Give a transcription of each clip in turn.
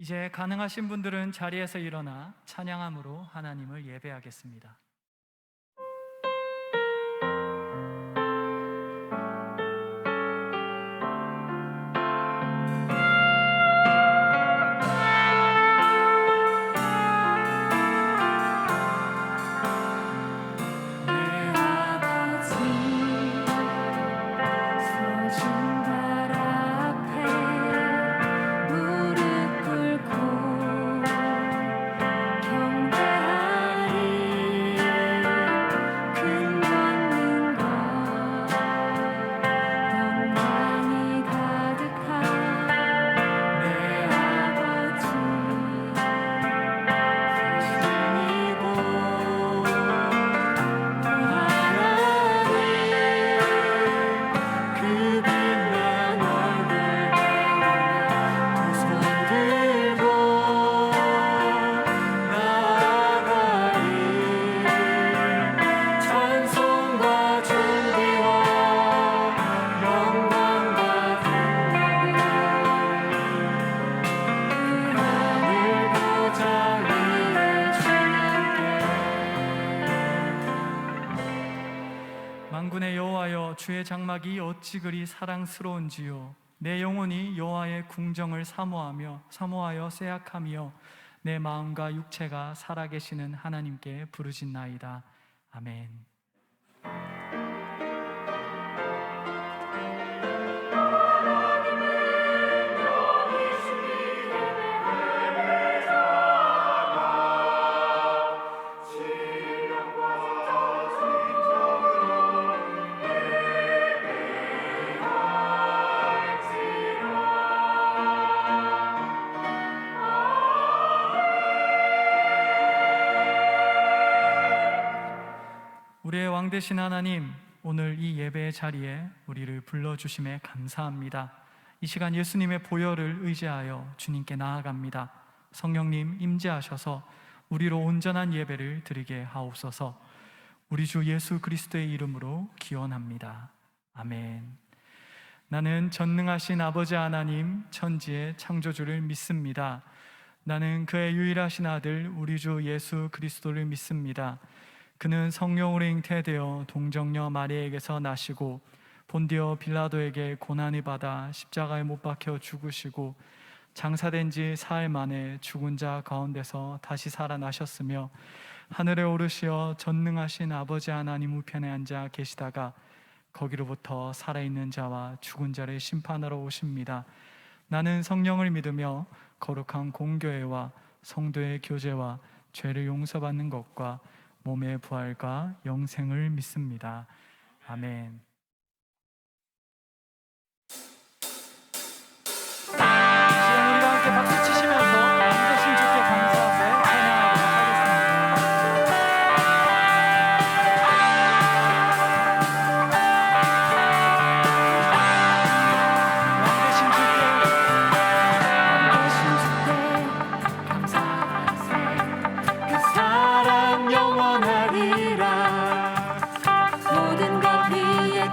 이제 가능하신 분들은 자리에서 일어나 찬양함으로 하나님을 예배하겠습니다. 만군의 여호와여, 주의 장막이 어찌 그리 사랑스러운지요. 내 영혼이 여호와의 궁정을 사모하여 쇠약하며 내 마음과 육체가 살아계시는 하나님께 부르짖나이다. 아멘. 우리의 왕 되신 하나님, 오늘 이 예배의 자리에 우리를 불러주심에 감사합니다. 이 시간 예수님의 보혈을 의지하여 주님께 나아갑니다. 성령님 임재하셔서 우리로 온전한 예배를 드리게 하옵소서. 우리 주 예수 그리스도의 이름으로 기원합니다. 아멘. 나는 전능하신 아버지 하나님, 천지의 창조주를 믿습니다. 나는 그의 유일하신 아들 우리 주 예수 그리스도를 믿습니다. 그는 성령으로 잉태되어 동정녀 마리에게서 나시고 본디오 빌라도에게 고난을 받아 십자가에 못 박혀 죽으시고 장사된 지 사흘 만에 죽은 자 가운데서 다시 살아나셨으며 하늘에 오르시어 전능하신 아버지 하나님 우편에 앉아 계시다가 거기로부터 살아있는 자와 죽은 자를 심판하러 오십니다. 나는 성령을 믿으며 거룩한 공교회와 성도의 교제와 죄를 용서받는 것과 몸의 부활과 영생을 믿습니다. 아멘. 시간 우리가 함께 박수 치시면서 왕 되신 주께 감사하며 찬양하도록 모든 것 위에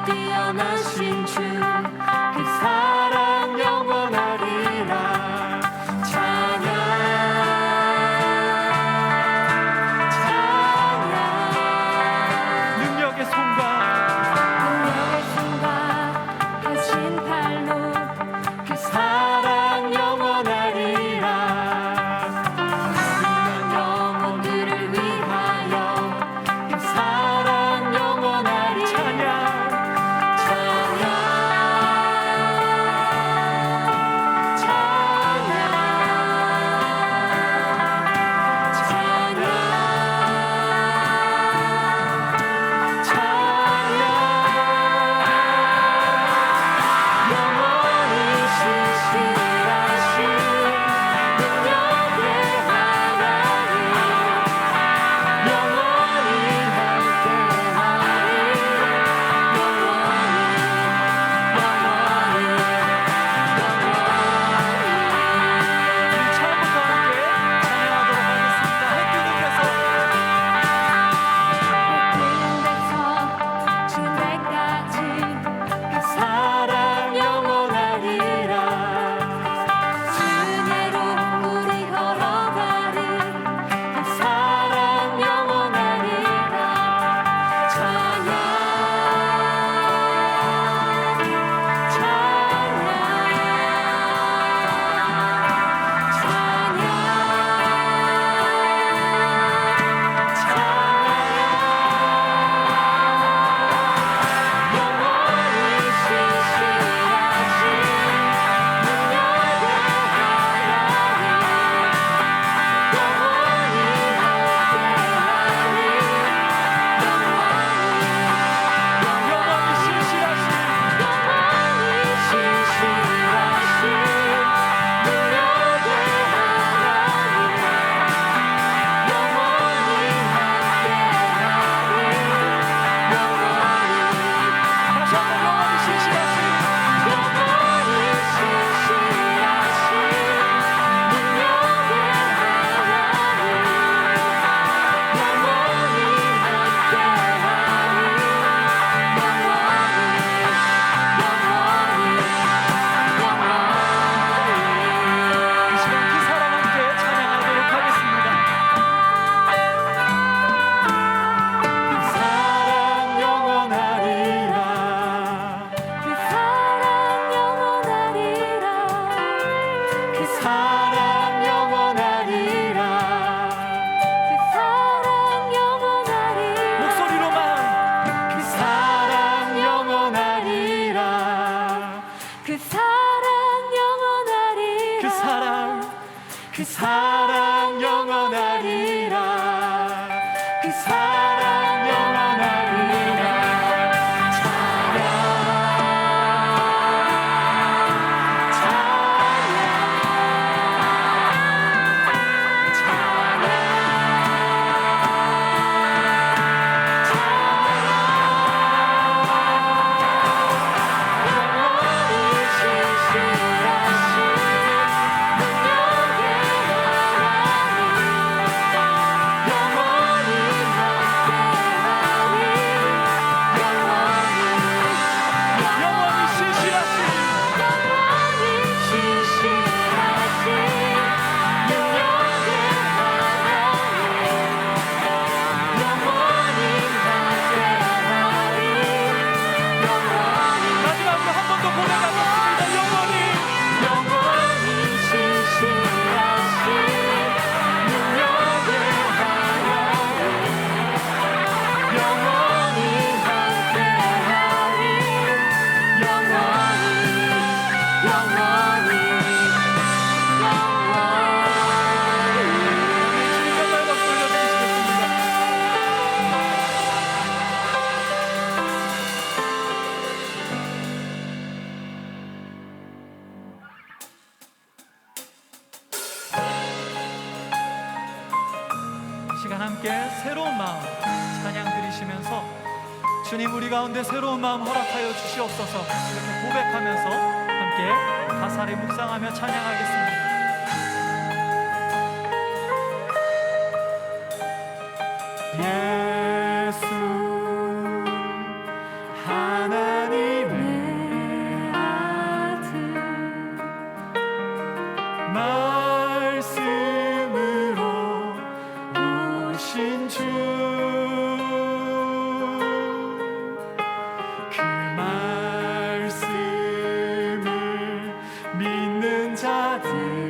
그 사랑 영원하리라. 그 사랑 영원하리라. 찬양 시간 함께 새로운 마음 찬양 드리시면서 주님 우리 가운데 새로운 마음 허락하여 주시옵소서 이렇게 고백하면서 함께 가사를 묵상하며 찬양하겠습니다. 예수 하나님의 아들 말씀으로 오신 주 그 말씀을 믿는 자들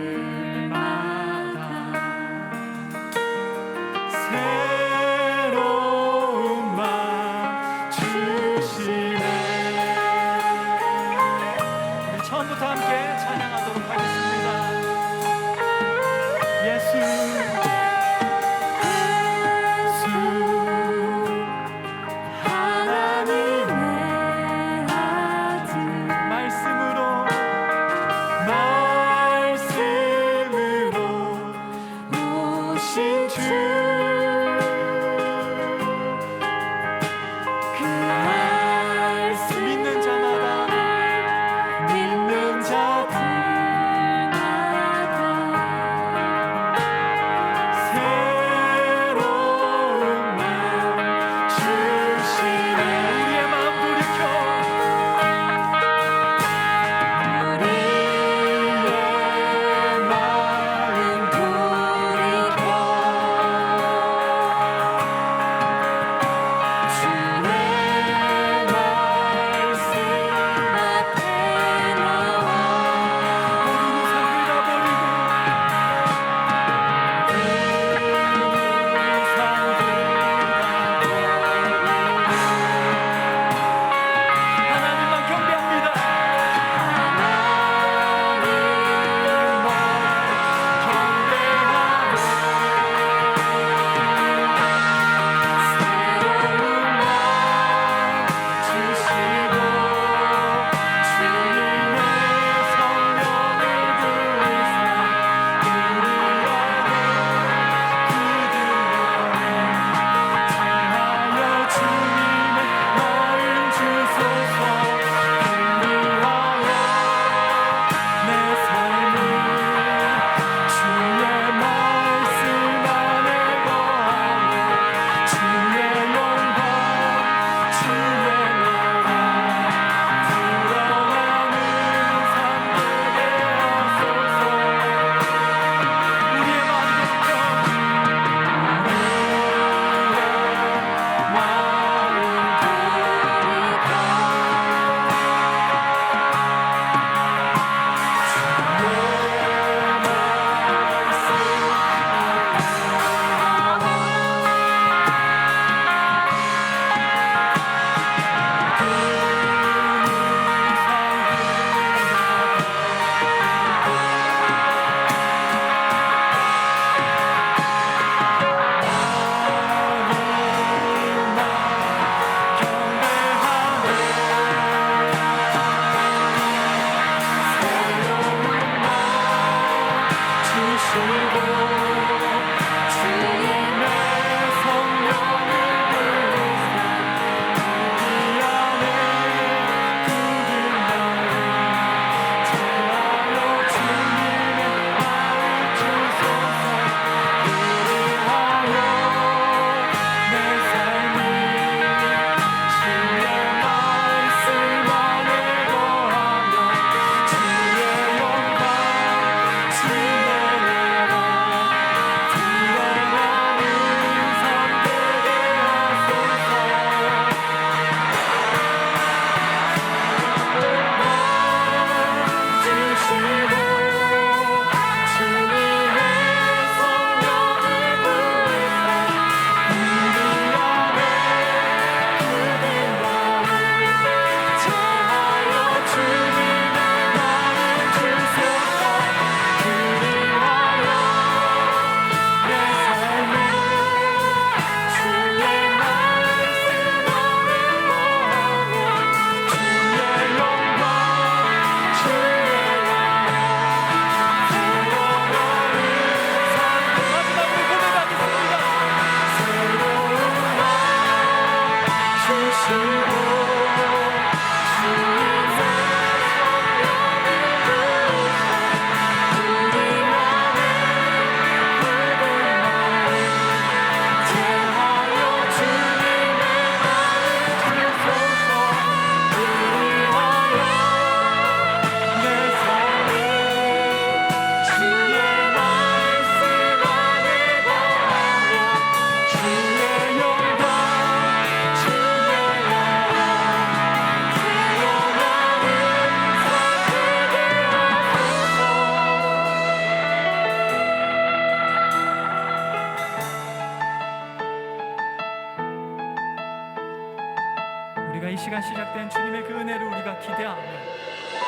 우리가 이 시간 시작된 주님의 그 은혜를 우리가 기대하며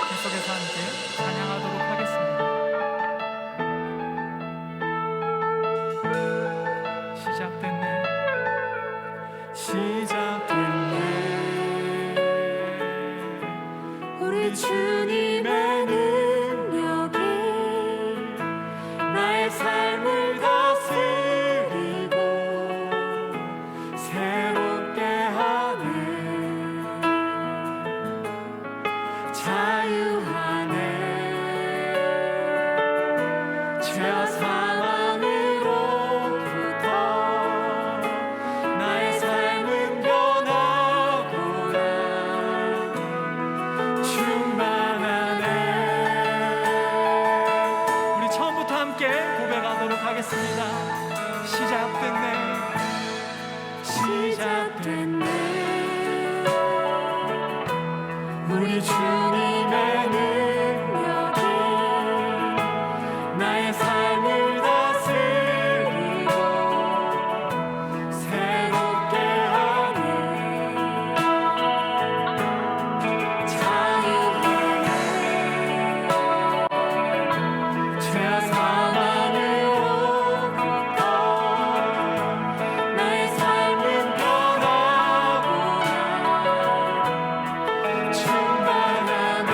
계속해서 함께 찬양하도록 하겠습니다. 시작됐네, 시작됐네. 우리 주님의 능력이 나의 삶을 다스리고 새롭게 하네. 자유하네. 죄와 사망으로부터 나의 삶은 변하구나. 충만하네. 우리 처음부터 함께 고백하도록 하겠습니다. 시작됐네, 시작됐네. 우리 주님의 능력이 나의 삶을 다스리고 새롭게 하네. 자유하네. 죄와 사망으로부터 나의 삶은 변하구나. 충만하네.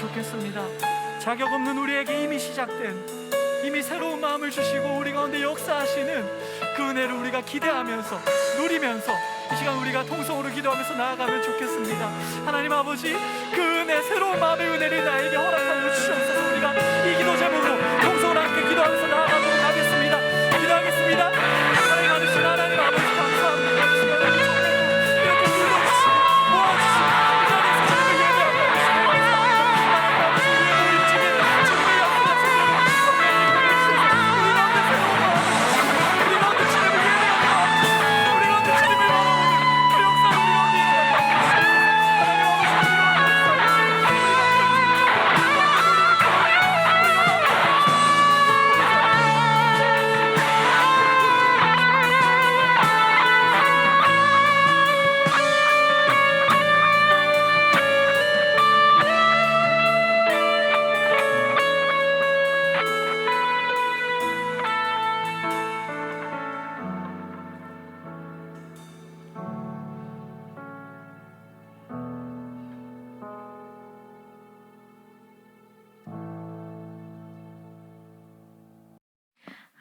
좋겠습니다. 자격 없는 우리에게 이미 시작된, 이미 새로운 마음을 주시고 우리 가운데 역사하시는 그 은혜를 우리가 기대하면서 누리면서 이 시간 우리가 통성으로 기도하면서 나아가면 좋겠습니다. 하나님 아버지, 그 은혜, 새로운 마음의 은혜를 나에게 허락하여 주시옵소서. 우리가 이 기도 제목으로 통성으로 함께 기도하면서 나아가도록 하겠습니다. 기도하겠습니다. 하나님 아버지, 하나님 아버지 감사합니다. 이 시간에 우리 정말로 이렇게 불러주시고 모아주시고 이 자리에서 주님을 예배하고 주시고 감사합니다. 하나님 아버지, 우리의 일찍이 주님의 약속한 성령을 우리 가운데 새로운 마음을 주시고 우리 가운데 주님을 예배하고 우리 가운데 주님을 바라보는 그 역사를 우리 가운데 일어나게 하옵소서.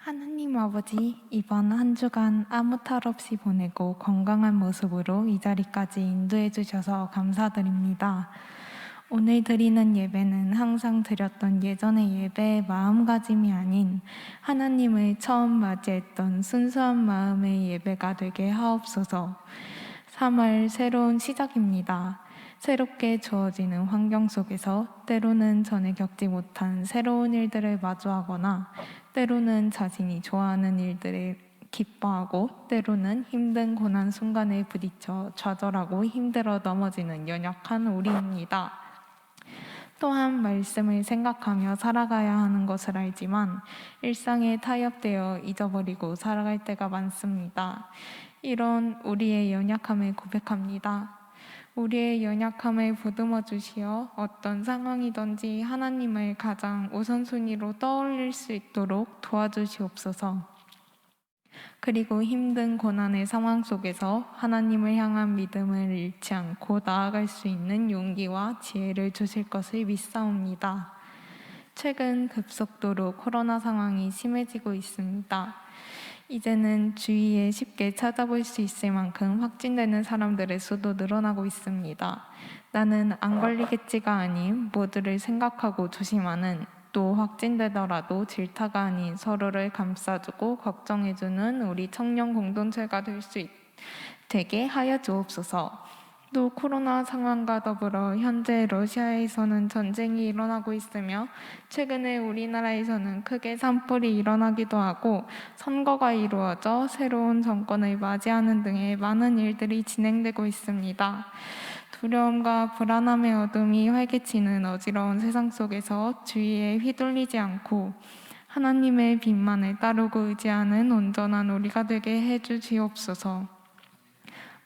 하나님 하나님 아버지, 이번 한 주간 아무 탈 없이 보내고 건강한 모습으로 이 자리까지 인도해 주셔서 감사드립니다. 오늘 드리는 예배는 항상 드렸던 예전의 예배의 마음가짐이 아닌 하나님을 처음 맞이했던 순수한 마음의 예배가 되게 하옵소서. 3월 새로운 시작입니다. 새롭게 주어지는 환경 속에서 때로는 전에 겪지 못한 새로운 일들을 마주하거나 때로는 자신이 좋아하는 일들을 기뻐하고 때로는 힘든 고난 순간에 부딪혀 좌절하고 힘들어 넘어지는 연약한 우리입니다. 또한 말씀을 생각하며 살아가야 하는 것을 알지만 일상에 타협되어 잊어버리고 살아갈 때가 많습니다. 이런 우리의 연약함을 고백합니다. 우리의 연약함을 보듬어 주시어 어떤 상황이든지 하나님을 가장 우선순위로 떠올릴 수 있도록 도와주시옵소서. 그리고 힘든 고난의 상황 속에서 하나님을 향한 믿음을 잃지 않고 나아갈 수 있는 용기와 지혜를 주실 것을 믿사옵니다. 최근 급속도로 코로나 상황이 심해지고 있습니다. 이제는 주위에 쉽게 찾아볼 수 있을 만큼 확진되는 사람들의 수도 늘어나고 있습니다. 나는 안 걸리겠지가 아닌 모두를 생각하고 조심하는, 또 확진되더라도 질타가 아닌 서로를 감싸주고 걱정해주는 우리 청년 공동체가 되게 하여 주옵소서. 또 코로나 상황과 더불어 현재 러시아에서는 전쟁이 일어나고 있으며 최근에 우리나라에서는 크게 산불이 일어나기도 하고 선거가 이루어져 새로운 정권을 맞이하는 등의 많은 일들이 진행되고 있습니다. 두려움과 불안함의 어둠이 활개치는 어지러운 세상 속에서 주위에 휘둘리지 않고 하나님의 빛만을 따르고 의지하는 온전한 우리가 되게 해주시옵소서.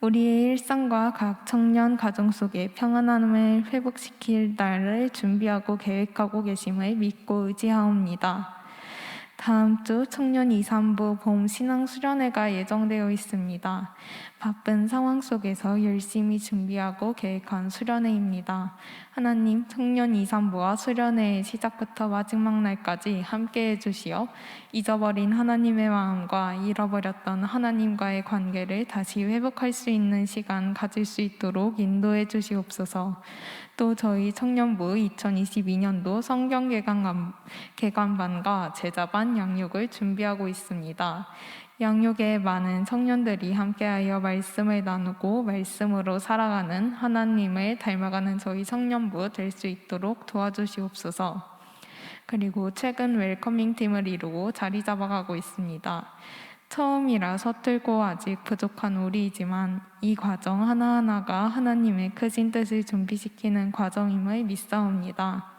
우리의 일상과 각 청년 가정 속에 평안함을 회복시킬 날을 준비하고 계획하고 계심을 믿고 의지하옵니다. 다음 주 청년 2, 3부 봄 신앙 수련회가 예정되어 있습니다. 바쁜 상황 속에서 열심히 준비하고 계획한 수련회입니다. 하나님, 청년 2, 3부와 수련회의 시작부터 마지막 날까지 함께해 주시어 잊어버린 하나님의 마음과 잃어버렸던 하나님과의 관계를 다시 회복할 수 있는 시간 가질 수 있도록 인도해 주시옵소서. 또 저희 청년부 2022년도 성경 개관반과 제자반 양육을 준비하고 있습니다. 양육에 많은 청년들이 함께하여 말씀을 나누고 말씀으로 살아가는 하나님을 닮아가는 저희 청년부 될 수 있도록 도와주시옵소서. 그리고 최근 웰커밍 팀을 이루고 자리 잡아가고 있습니다. 처음이라 서툴고 아직 부족한 우리이지만 이 과정 하나하나가 하나님의 크신 뜻을 준비시키는 과정임을 믿사옵니다.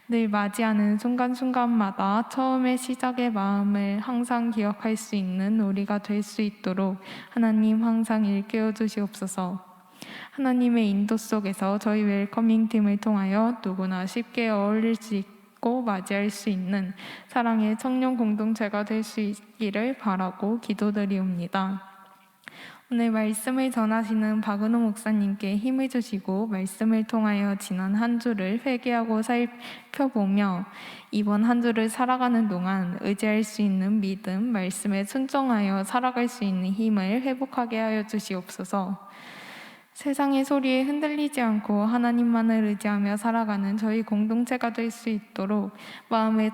늘 맞이하는 순간순간마다 처음의 시작의 마음을 항상 기억할 수 있는 우리가 될 수 있도록 하나님 항상 일깨워 주시옵소서. 하나님의 인도 속에서 저희 웰커밍 팀을 통하여 누구나 쉽게 어울릴 수 있고 맞이할 수 있는 사랑의 청년 공동체가 될 수 있기를 바라고 기도드리옵니다. 오늘 말씀을 전하시는 박은호 목사님께 힘을 주시고 말씀을 통하여 지난 한 주를 회개하고 살펴보며 이번 한 주를 살아가는 동안 의지할 수 있는 믿음, 말씀에 순종하여 살아갈 수 있는 힘을 회복하게 하여 주시옵소서. 세상의 소리에 흔들리지 않고 하나님만을 의지하며 살아가는 저희 공동체가 될 수 있도록 마음을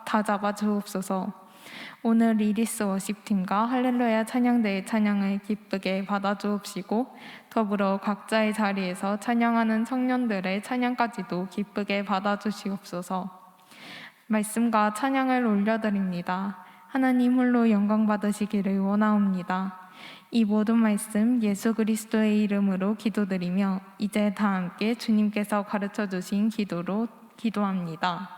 다잡아 주옵소서. 오늘 리리스 워십팀과 할렐루야 찬양대의 찬양을 기쁘게 받아주옵시고 더불어 각자의 자리에서 찬양하는 청년들의 찬양까지도 기쁘게 받아주시옵소서. 말씀과 찬양을 올려드립니다. 하나님 홀로 영광 받으시기를 원하옵니다. 이 모든 말씀 예수 그리스도의 이름으로 기도드리며 이제 다 함께 주님께서 가르쳐 주신 기도로 기도합니다.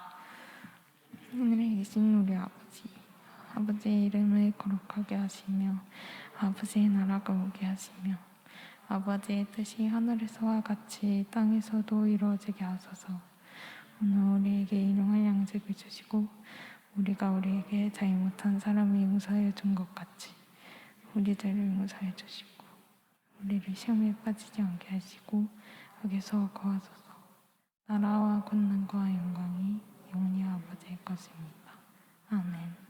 하늘에 계신 우리 아버지의 이름을 거룩하게 하시며 아버지의 나라가 오게 하시며 아버지의 뜻이 하늘에서와 같이 땅에서도 이루어지게 하소서. 오늘 우리에게 일용할 양식을 주시고 우리가 우리에게 잘못한 사람이 용서해 준 것 같이 우리들을 용서해 주시고 우리를 시험에 빠지지 않게 하시고 악에서 거하소서. 나라와 권능과 영광이 영원히 아버지의 것입니다. 아멘.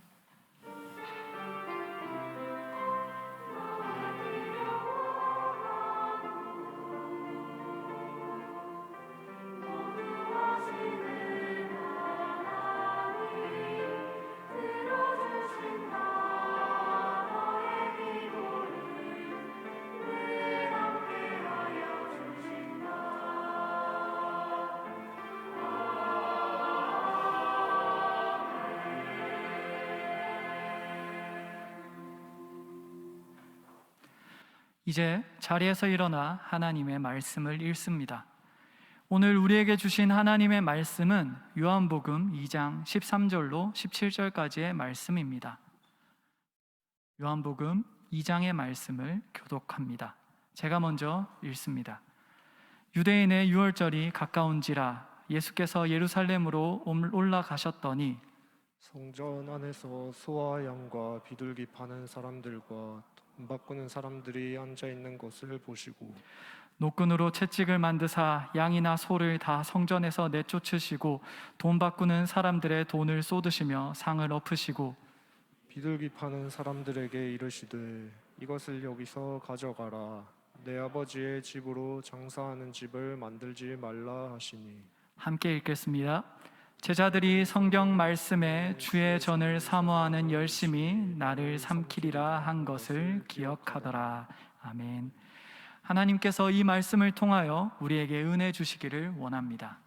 이제 자리에서 일어나 하나님의 말씀을 읽습니다. 오늘 우리에게 주신 하나님의 말씀은 요한복음 2장 13절로 17절까지의 말씀입니다. 요한복음 2장의 말씀을 교독합니다. 제가 먼저 읽습니다. 유대인의 유월절이 가까운지라 예수께서 예루살렘으로 올라가셨더니 성전 안에서 소와 양과 비둘기 파는 사람들과 돈 바꾸는 사람들이 앉아 있는 것을 보시고 노끈으로 채찍을 만드사 양이나 소를 다 성전에서 내쫓으시고 돈 바꾸는 사람들의 돈을 쏟으시며 상을 엎으시고 비둘기 파는 사람들에게 이르시되 이것을 여기서 가져가라. 내 아버지의 집으로 장사하는 집을 만들지 말라 하시니. 함께 읽겠습니다. 제자들이 성경 말씀에 주의 전을 사모하는 열심이 나를 삼키리라 한 것을 기억하더라. 아멘. 하나님께서 이 말씀을 통하여 우리에게 은혜 주시기를 원합니다.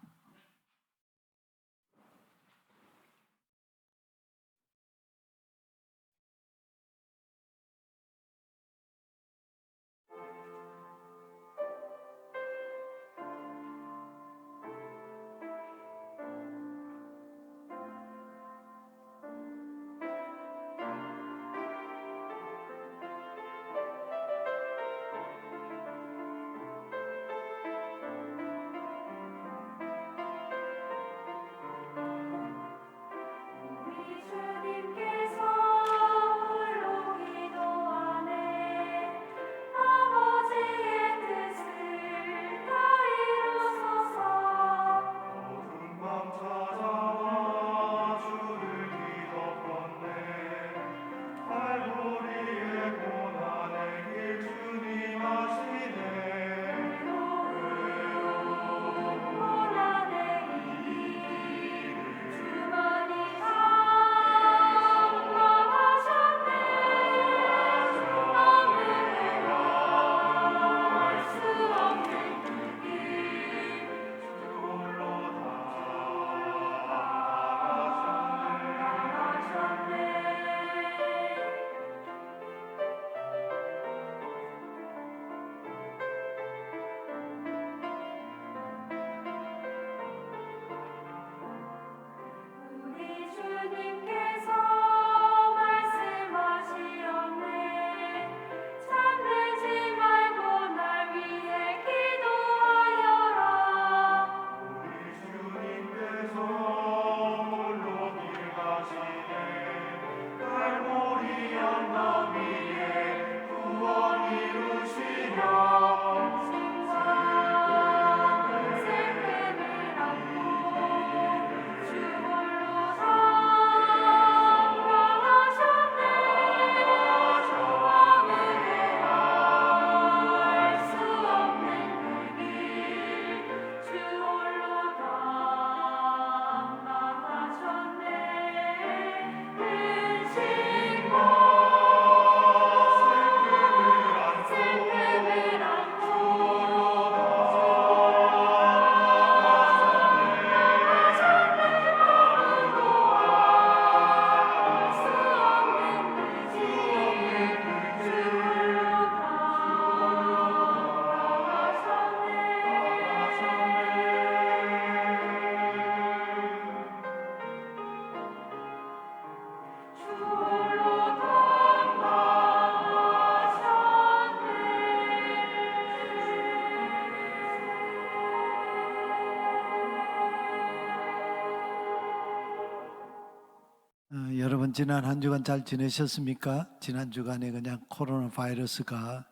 여러분 지난 한 주간 잘 지내셨습니까? 지난 주간에 그냥 코로나 바이러스가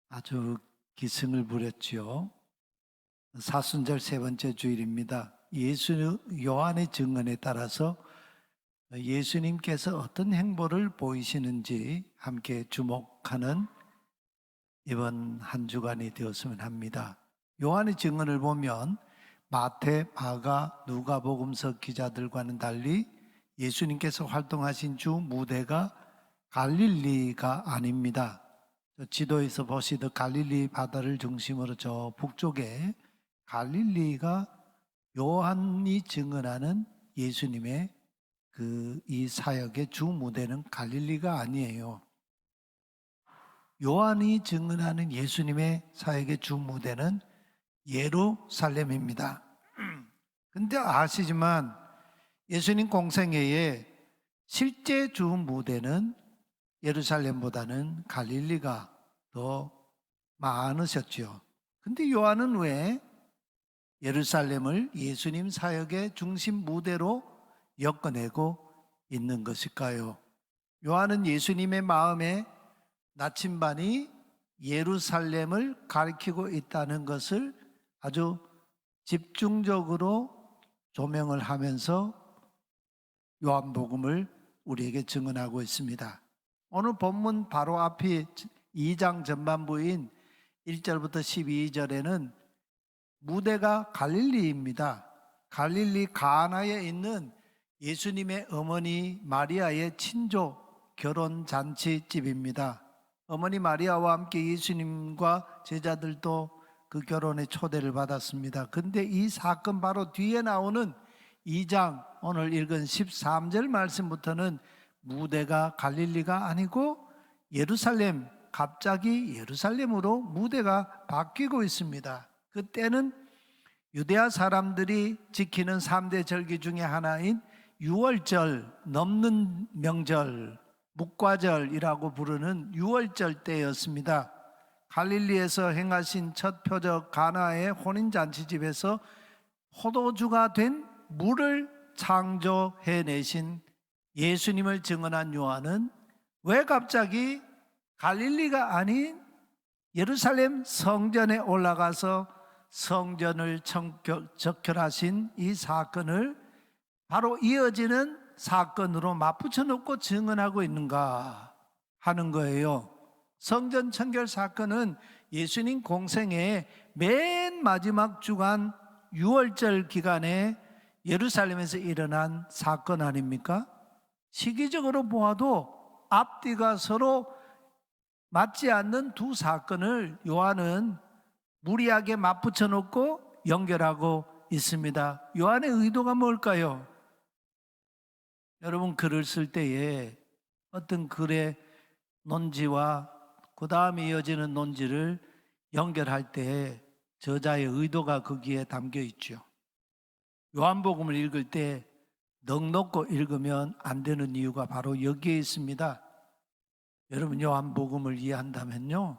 아주 기승을 부렸지요. 사순절 세 번째 주일입니다. 요한의 증언에 따라서 예수님께서 어떤 행보를 보이시는지 함께 주목하는 이번 한 주간이 되었으면 합니다. 요한의 증언을 보면 마태, 마가, 누가복음서 기자들과는 달리 예수님께서 활동하신 주 무대가 갈릴리가 아닙니다. 지도에서 보시듯 갈릴리 바다를 중심으로 저 북쪽에 갈릴리가 요한이 증언하는 예수님의 이 사역의 주 무대는 갈릴리가 아니에요. 요한이 증언하는 예수님의 사역의 주 무대는 예루살렘입니다. 근데 아시지만 예수님 공생애에 실제 주 무대는 예루살렘보다는 갈릴리가 더 많으셨죠. 근데 요한은 왜 예루살렘을 예수님 사역의 중심 무대로 엮어내고 있는 것일까요? 요한은 예수님의 마음에 나침반이 예루살렘을 가리키고 있다는 것을 아주 집중적으로 조명을 하면서 요한복음을 우리에게 증언하고 있습니다. 오늘 본문 바로 앞이 2장 전반부인 1절부터 12절에는 무대가 갈릴리입니다. 갈릴리 가나에 있는 예수님의 어머니 마리아의 친조 결혼잔치집입니다. 어머니 마리아와 함께 예수님과 제자들도 그 결혼에 초대를 받았습니다. 근데 이 사건 바로 뒤에 나오는 2장 오늘 읽은 13절 말씀부터는 무대가 갈릴리가 아니고 예루살렘, 갑자기 예루살렘으로 무대가 바뀌고 있습니다. 그때는 유대아 사람들이 지키는 3대 절기 중에 하나인 유월절, 넘는 명절, 묵과절이라고 부르는 유월절 때였습니다. 갈릴리에서 행하신 첫 표적 가나의 혼인잔치집에서 포도주가 된 물을 창조해내신 예수님을 증언한 요한은 왜 갑자기 갈릴리가 아닌 예루살렘 성전에 올라가서 성전을 적결하신 이 사건을 바로 이어지는 사건으로 맞붙여 놓고 증언하고 있는가 하는 거예요. 성전 청결 사건은 예수님 공생의 맨 마지막 주간 유월절 기간에 예루살렘에서 일어난 사건 아닙니까? 시기적으로 보아도 앞뒤가 서로 맞지 않는 두 사건을 요한은 무리하게 맞붙여 놓고 연결하고 있습니다. 요한의 의도가 뭘까요? 여러분 글을 쓸 때에 어떤 글의 논지와 그 다음에 이어지는 논지를 연결할 때 저자의 의도가 거기에 담겨 있죠. 요한복음을 읽을 때 넉넉고 읽으면 안 되는 이유가 바로 여기에 있습니다. 여러분 요한복음을 이해한다면요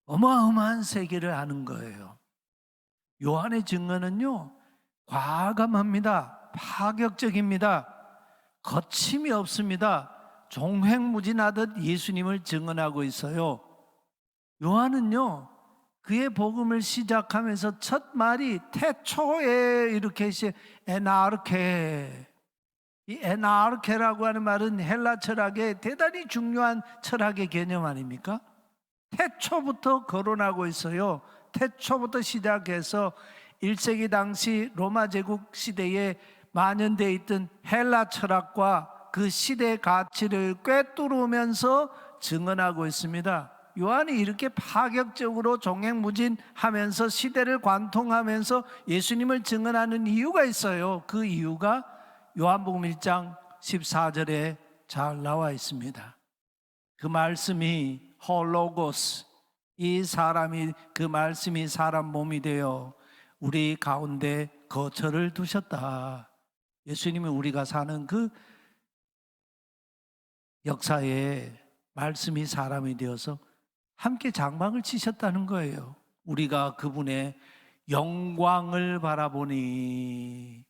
어마어마한 세계를 아는 거예요. 요한의 증언은요 과감합니다. 파격적입니다. 거침이 없습니다. 종횡무진하듯 예수님을 증언하고 있어요. 요한은요 그의 복음을 시작하면서 첫 말이 태초에 이렇게 에나르케, 이 에나르케라고 하는 말은 헬라 철학의 대단히 중요한 철학의 개념 아닙니까? 태초부터 거론하고 있어요. 태초부터 시작해서 1세기 당시 로마 제국 시대에 만연되어 있던 헬라 철학과 그 시대의 가치를 꿰뚫으면서 증언하고 있습니다. 요한이 이렇게 파격적으로 종횡무진하면서 시대를 관통하면서 예수님을 증언하는 이유가 있어요. 그 이유가 요한복음 1장 14절에 잘 나와 있습니다. 그 말씀이 홀로고스, 이 사람이 그 말씀이 사람 몸이 되어 우리 가운데 거처를 두셨다. 예수님이 우리가 사는 그 역사에 말씀이 사람이 되어서 함께 장막을 치셨다는 거예요. 우리가 그분의 영광을 바라보니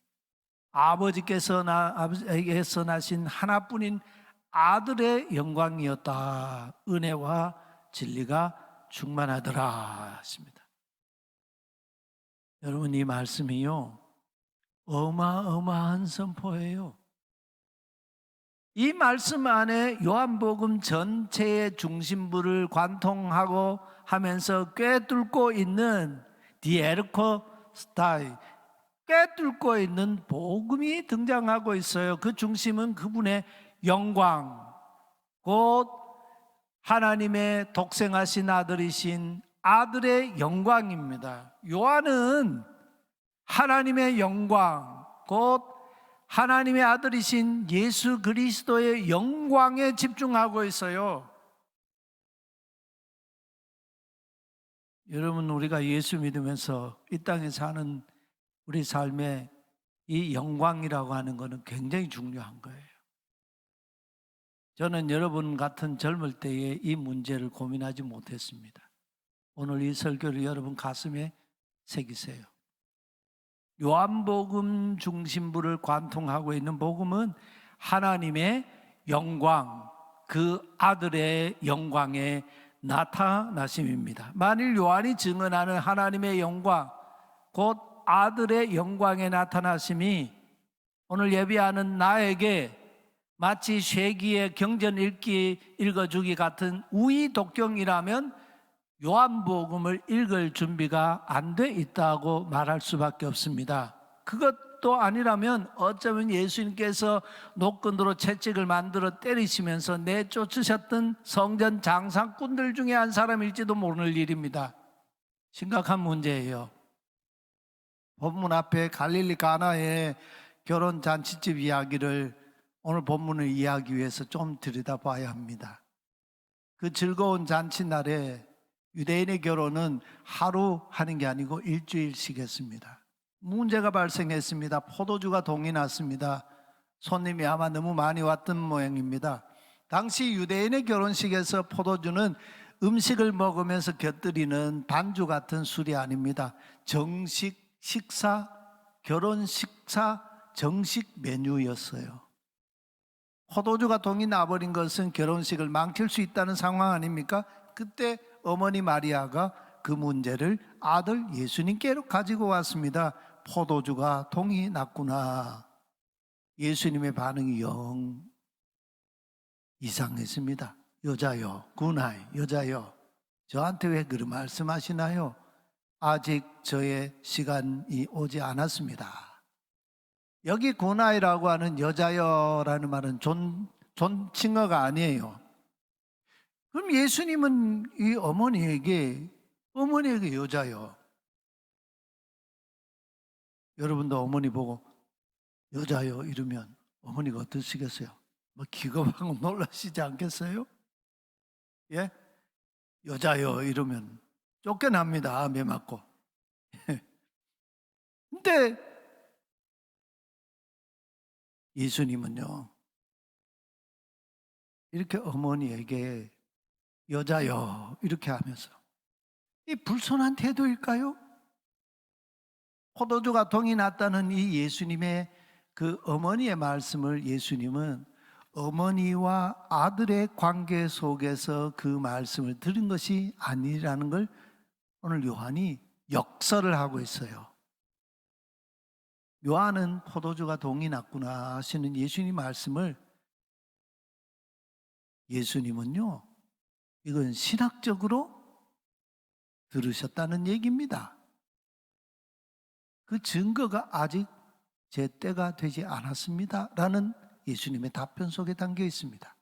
아버지께서 나신 하나뿐인 아들의 영광이었다. 은혜와 진리가 충만하더라 하십니다. 여러분, 이 말씀이요, 어마어마한 선포예요. 이 말씀 안에 요한복음 전체의 중심부를 관통하고 하면서 꿰뚫고 있는 디에르코 스타이, 꿰뚫고 있는 복음이 등장하고 있어요. 그 중심은 그분의 영광, 곧 하나님의 독생하신 아들이신 아들의 영광입니다. 요한은 하나님의 영광, 곧 하나님의 아들이신 예수 그리스도의 영광에 집중하고 있어요. 여러분, 우리가 예수 믿으면서 이 땅에 사는 우리 삶에 이 영광이라고 하는 것은 굉장히 중요한 거예요. 저는 여러분 같은 젊을 때에 이 문제를 고민하지 못했습니다. 오늘 이 설교를 여러분 가슴에 새기세요. 요한복음 중심부를 관통하고 있는 복음은 하나님의 영광, 그 아들의 영광의 나타나심입니다. 만일 요한이 증언하는 하나님의 영광, 곧 아들의 영광의 나타나심이 오늘 예배하는 나에게 마치 쇠기의 경전 읽어주기 같은 우이독경이라면 요한복음을 읽을 준비가 안 돼 있다고 말할 수밖에 없습니다. 그것도 아니라면 어쩌면 예수님께서 노끈으로 채찍을 만들어 때리시면서 내쫓으셨던 성전 장사꾼들 중에 한 사람일지도 모를 일입니다. 심각한 문제예요. 본문 앞에 갈릴리 가나의 결혼 잔치집 이야기를 오늘 본문을 이해하기 위해서 좀 들여다봐야 합니다. 그 즐거운 잔치날에 유대인의 결혼은 하루 하는 게 아니고 일주일씩 했습니다. 문제가 발생했습니다. 포도주가 동이 났습니다. 손님이 아마 너무 많이 왔던 모양입니다. 당시 유대인의 결혼식에서 포도주는 음식을 먹으면서 곁들이는 반주 같은 술이 아닙니다. 정식 식사, 결혼 식사 정식 메뉴였어요. 포도주가 동이 나버린 것은 결혼식을 망칠 수 있다는 상황 아닙니까? 그때 어머니 마리아가 그 문제를 아들 예수님께로 가지고 왔습니다. 포도주가 동이 났구나. 예수님의 반응이 영 이상했습니다. 여자여, 구나이, 여자여, 저한테 왜 그런 말씀하시나요? 아직 저의 시간이 오지 않았습니다. 여기 구나이라고 하는 여자여라는 말은 존칭어가 아니에요. 그럼 예수님은 이 어머니에게 여자여. 여러분도 어머니 보고 여자여 이러면 어머니가 어떠시겠어요? 뭐 기겁하고 놀라시지 않겠어요? 예? 여자여 이러면 쫓겨납니다. 매 맞고. 근데 예수님은요, 이렇게 어머니에게 여자여 이렇게 하면서, 이 불손한 태도일까요? 포도주가 동이 났다는 이 예수님의 그 어머니의 말씀을 예수님은 어머니와 아들의 관계 속에서 그 말씀을 들은 것이 아니라는 걸 오늘 요한이 역설을 하고 있어요. 요한은 포도주가 동이 났구나 하시는 예수님 말씀을 예수님은요, 이건 신학적으로 들으셨다는 얘기입니다. 그 증거가 아직 제 때가 되지 않았습니다 라는 예수님의 답변 속에 담겨 있습니다.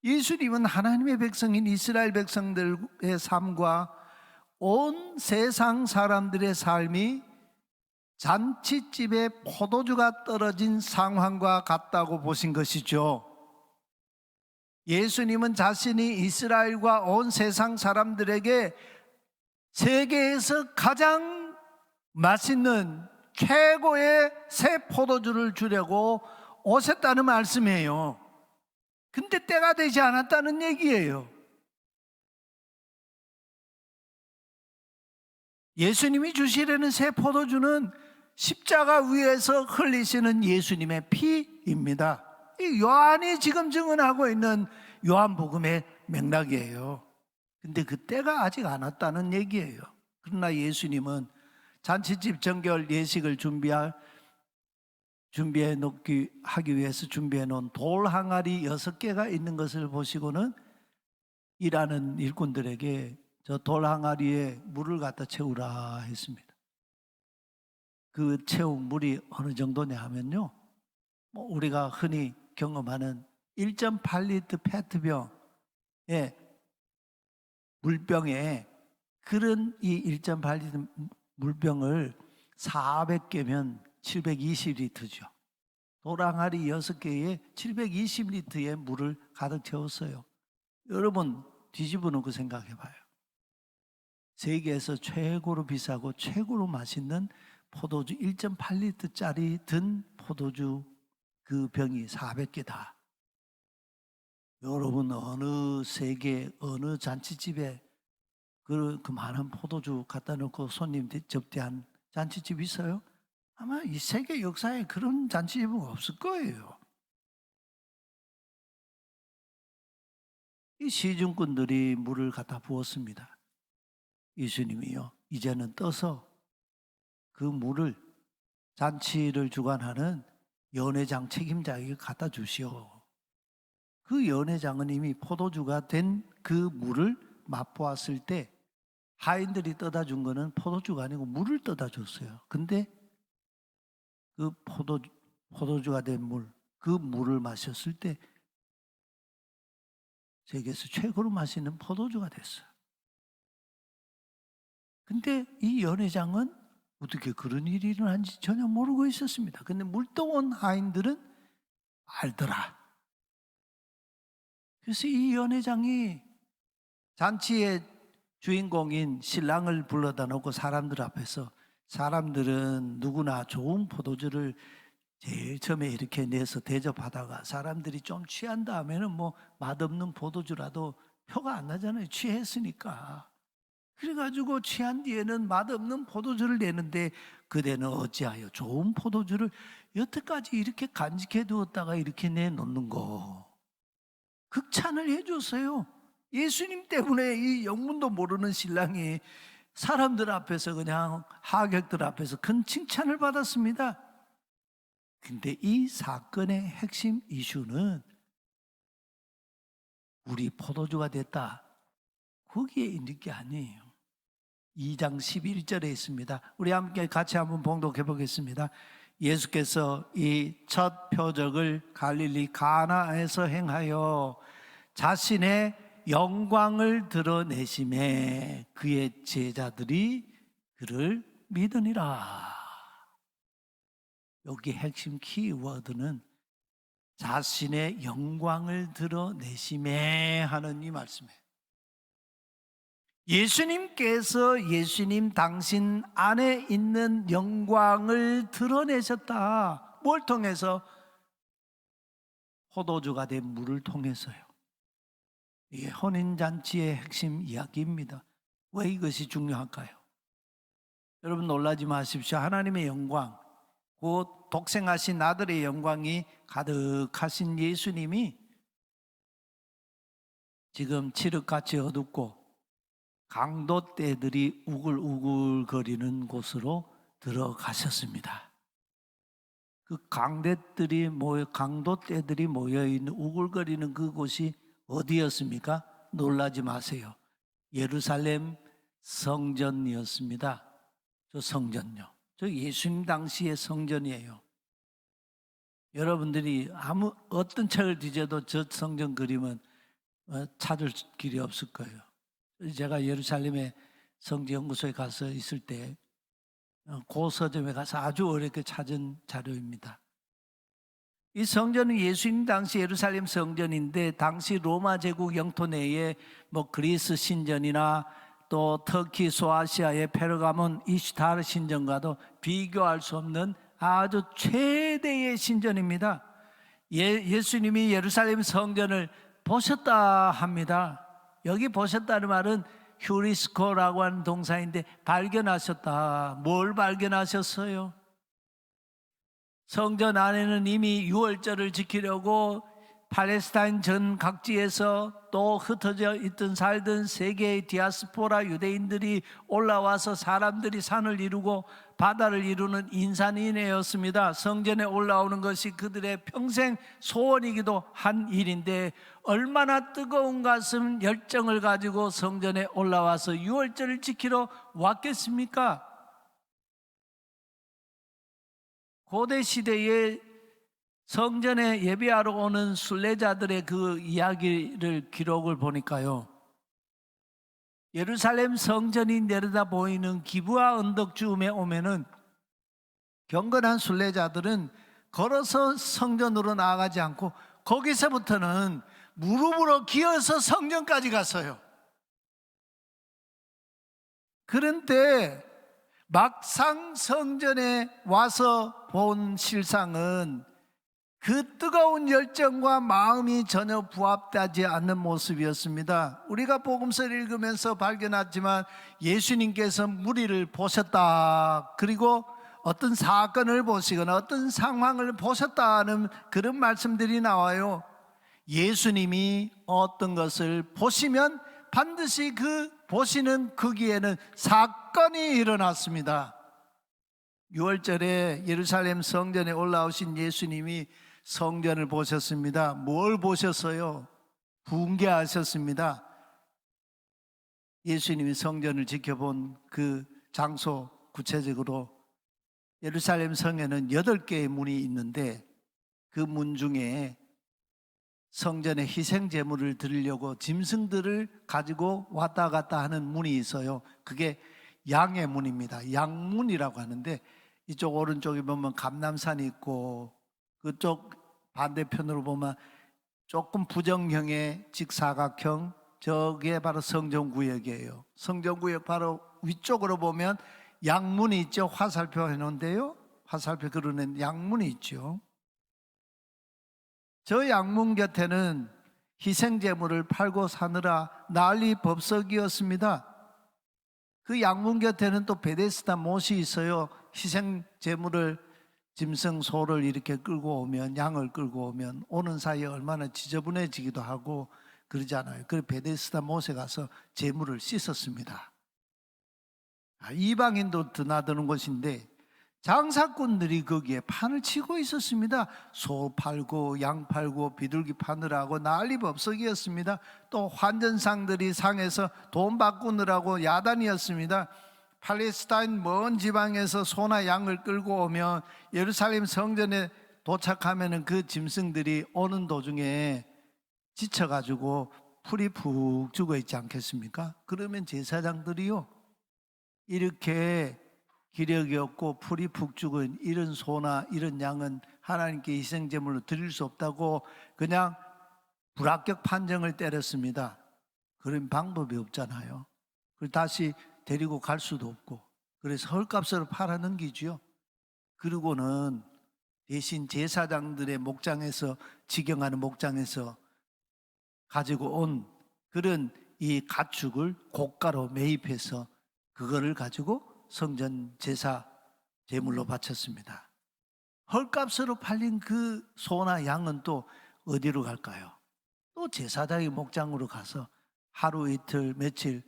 예수님은 하나님의 백성인 이스라엘 백성들의 삶과 온 세상 사람들의 삶이 잔치집에 포도주가 떨어진 상황과 같다고 보신 것이죠. 예수님은 자신이 이스라엘과 온 세상 사람들에게 세계에서 가장 맛있는 최고의 새 포도주를 주려고 오셨다는 말씀이에요. 근데 때가 되지 않았다는 얘기예요. 예수님이 주시려는 새 포도주는 십자가 위에서 흘리시는 예수님의 피입니다. 이 요한이 지금 증언하고 있는 요한복음의 맥락이에요. 근데 그 때가 아직 안 왔다는 얘기예요. 그러나 예수님은 잔치집 정결 예식을 하기 위해서 준비해 놓은 돌 항아리 6개가 있는 것을 보시고는 일하는 일꾼들에게 저 돌 항아리에 물을 갖다 채우라 했습니다. 그 채운 물이 어느 정도냐 하면요, 우리가 흔히 경험하는 1.8리터 페트병의 물병에, 그런 이 1.8리터 물병을 400개면 720리터죠. 돌항아리 6개에 720리터의 물을 가득 채웠어요. 여러분 뒤집어 놓고 생각해 봐요. 세계에서 최고로 비싸고 최고로 맛있는 포도주 1.8리터짜리 든 포도주 그 병이 400개다. 여러분 어느 세계 어느 잔치집에 그 많은 포도주 갖다 놓고 손님 접대한 잔치집 있어요? 아마 이 세계 역사에 그런 잔치집은 없을 거예요. 이 시중꾼들이 물을 갖다 부었습니다. 예수님이요, 이제는 떠서 그 물을 잔치를 주관하는 연회장 책임자에게 갖다 주시오. 그 연회장은 이미 포도주가 된 그 물을 맛보았을 때 하인들이 떠다 준 거는 포도주가 아니고 물을 떠다 줬어요. 근데 그 포도주가 된 물, 그 물을 마셨을 때 세계에서 최고로 맛있는 포도주가 됐어요. 근데 이 연회장은 어떻게 그런 일이 일어난지 전혀 모르고 있었습니다. 근데 물떠온 하인들은 알더라. 그래서 이 연회장이 잔치의 주인공인 신랑을 불러다 놓고 사람들 앞에서, 사람들은 누구나 좋은 포도주를 제일 처음에 이렇게 내서 대접하다가 사람들이 좀 취한 다음에는 맛없는 포도주라도 표가 안 나잖아요. 취했으니까. 그래가지고 취한 뒤에는 맛없는 포도주를 내는데, 그대는 어찌하여 좋은 포도주를 여태까지 이렇게 간직해 두었다가 이렇게 내놓는고. 극찬을 해줬어요. 예수님 때문에 이 영문도 모르는 신랑이 사람들 앞에서, 그냥 하객들 앞에서 큰 칭찬을 받았습니다. 근데 이 사건의 핵심 이슈는 우리 포도주가 됐다, 거기에 있는 게 아니에요. 2장 11절에 있습니다. 우리 함께 같이 한번 봉독해 보겠습니다. 예수께서 이 첫 표적을 갈릴리 가나에서 행하여 자신의 영광을 드러내심에 그의 제자들이 그를 믿으니라. 여기 핵심 키워드는 자신의 영광을 드러내심에 하는 이 말씀이에요. 예수님께서 예수님 당신 안에 있는 영광을 드러내셨다. 뭘 통해서? 포도주가 된 물을 통해서요. 이게 혼인잔치의 핵심 이야기입니다. 왜 이것이 중요할까요? 여러분 놀라지 마십시오. 하나님의 영광, 곧 독생하신 아들의 영광이 가득하신 예수님이 지금 칠흑같이 어둡고 강도떼들이 우글우글거리는 곳으로 들어가셨습니다. 그 강도떼들이 모여있는 우글거리는 그곳이 어디였습니까? 놀라지 마세요. 예루살렘 성전이었습니다. 저 성전요. 저 예수님 당시의 성전이에요. 여러분들이 어떤 책을 뒤져도 저 성전 그림은 찾을 길이 없을 거예요. 제가 예루살렘의 성지연구소에 가서 있을 때 그 서점에 가서 아주 어렵게 찾은 자료입니다. 이 성전은 예수님 당시 예루살렘 성전인데, 당시 로마 제국 영토 내에 그리스 신전이나 또 터키 소아시아의 페르가몬 이슈타르 신전과도 비교할 수 없는 아주 최대의 신전입니다. 예수님이 예루살렘 성전을 보셨다 합니다. 여기 보셨다는 말은 휴리스코라고 하는 동사인데 발견하셨다. 뭘 발견하셨어요? 성전 안에는 이미 유월절을 지키려고 팔레스타인 전 각지에서 또 흩어져 있던 살던 세계의 디아스포라 유대인들이 올라와서 사람들이 산을 이루고 바다를 이루는 인산인해였습니다. 성전에 올라오는 것이 그들의 평생 소원이기도 한 일인데 얼마나 뜨거운 가슴 열정을 가지고 성전에 올라와서 유월절을 지키러 왔겠습니까? 고대 시대에 성전에 예배하러 오는 순례자들의 그 이야기를 기록을 보니까요, 예루살렘 성전이 내려다 보이는 기브아 언덕쯤에 오면은 경건한 순례자들은 걸어서 성전으로 나아가지 않고 거기서부터는 무릎으로 기어서 성전까지 갔어요. 그런데 막상 성전에 와서 본 실상은 그 뜨거운 열정과 마음이 전혀 부합되지 않는 모습이었습니다. 우리가 복음서를 읽으면서 발견했지만 예수님께서 무리를 보셨다, 그리고 어떤 사건을 보시거나 어떤 상황을 보셨다는 그런 말씀들이 나와요. 예수님이 어떤 것을 보시면 반드시 그 보시는 거기에는 사건이 일어났습니다. 6월절에 예루살렘 성전에 올라오신 예수님이 성전을 보셨습니다. 뭘 보셨어요? 붕괴하셨습니다. 예수님이 성전을 지켜본 그 장소, 구체적으로 예루살렘 성에는 8개의 문이 있는데 그 문 중에 성전에 희생 제물을 드리려고 짐승들을 가지고 왔다 갔다 하는 문이 있어요. 그게 양의 문입니다. 양문이라고 하는데 이쪽 오른쪽에 보면 감람산이 있고 그쪽 반대편으로 보면 조금 부정형의 직사각형, 저게 바로 성전구역이에요. 성전구역 바로 위쪽으로 보면 양문이 있죠. 화살표 해놓은데요, 화살표 그려낸 양문이 있죠. 저 양문 곁에는 희생제물을 팔고 사느라 난리 법석이었습니다. 그 양문 곁에는 또 베데스다 못이 있어요. 희생제물을 짐승, 소를 이렇게 끌고 오면, 양을 끌고 오면 오는 사이에 얼마나 지저분해지기도 하고 그러잖아요. 그래서 베데스다 못에 가서 제물을 씻었습니다. 이방인도 드나드는 곳인데 장사꾼들이 거기에 판을 치고 있었습니다. 소 팔고 양 팔고 비둘기 파느라고 난리법석이었습니다. 또 환전상들이 상에서 돈 바꾸느라고 야단이었습니다. 팔레스타인 먼 지방에서 소나 양을 끌고 오면 예루살렘 성전에 도착하면 그 짐승들이 오는 도중에 지쳐가지고 풀이 푹 죽어 있지 않겠습니까? 그러면 제사장들이요, 이렇게 기력이 없고 풀이 푹 죽은 이런 소나 이런 양은 하나님께 희생제물로 드릴 수 없다고 그냥 불합격 판정을 때렸습니다. 그런 방법이 없잖아요. 그래서 다시 데리고 갈 수도 없고, 그래서 헐값으로 팔아 넘기지요. 그리고는 대신 제사장들의 목장에서, 직영하는 목장에서 가지고 온 그런 이 가축을 고가로 매입해서 그거를 가지고 성전 제사 제물로 바쳤습니다. 헐값으로 팔린 그 소나 양은 또 어디로 갈까요? 또 제사장의 목장으로 가서 하루 이틀 며칠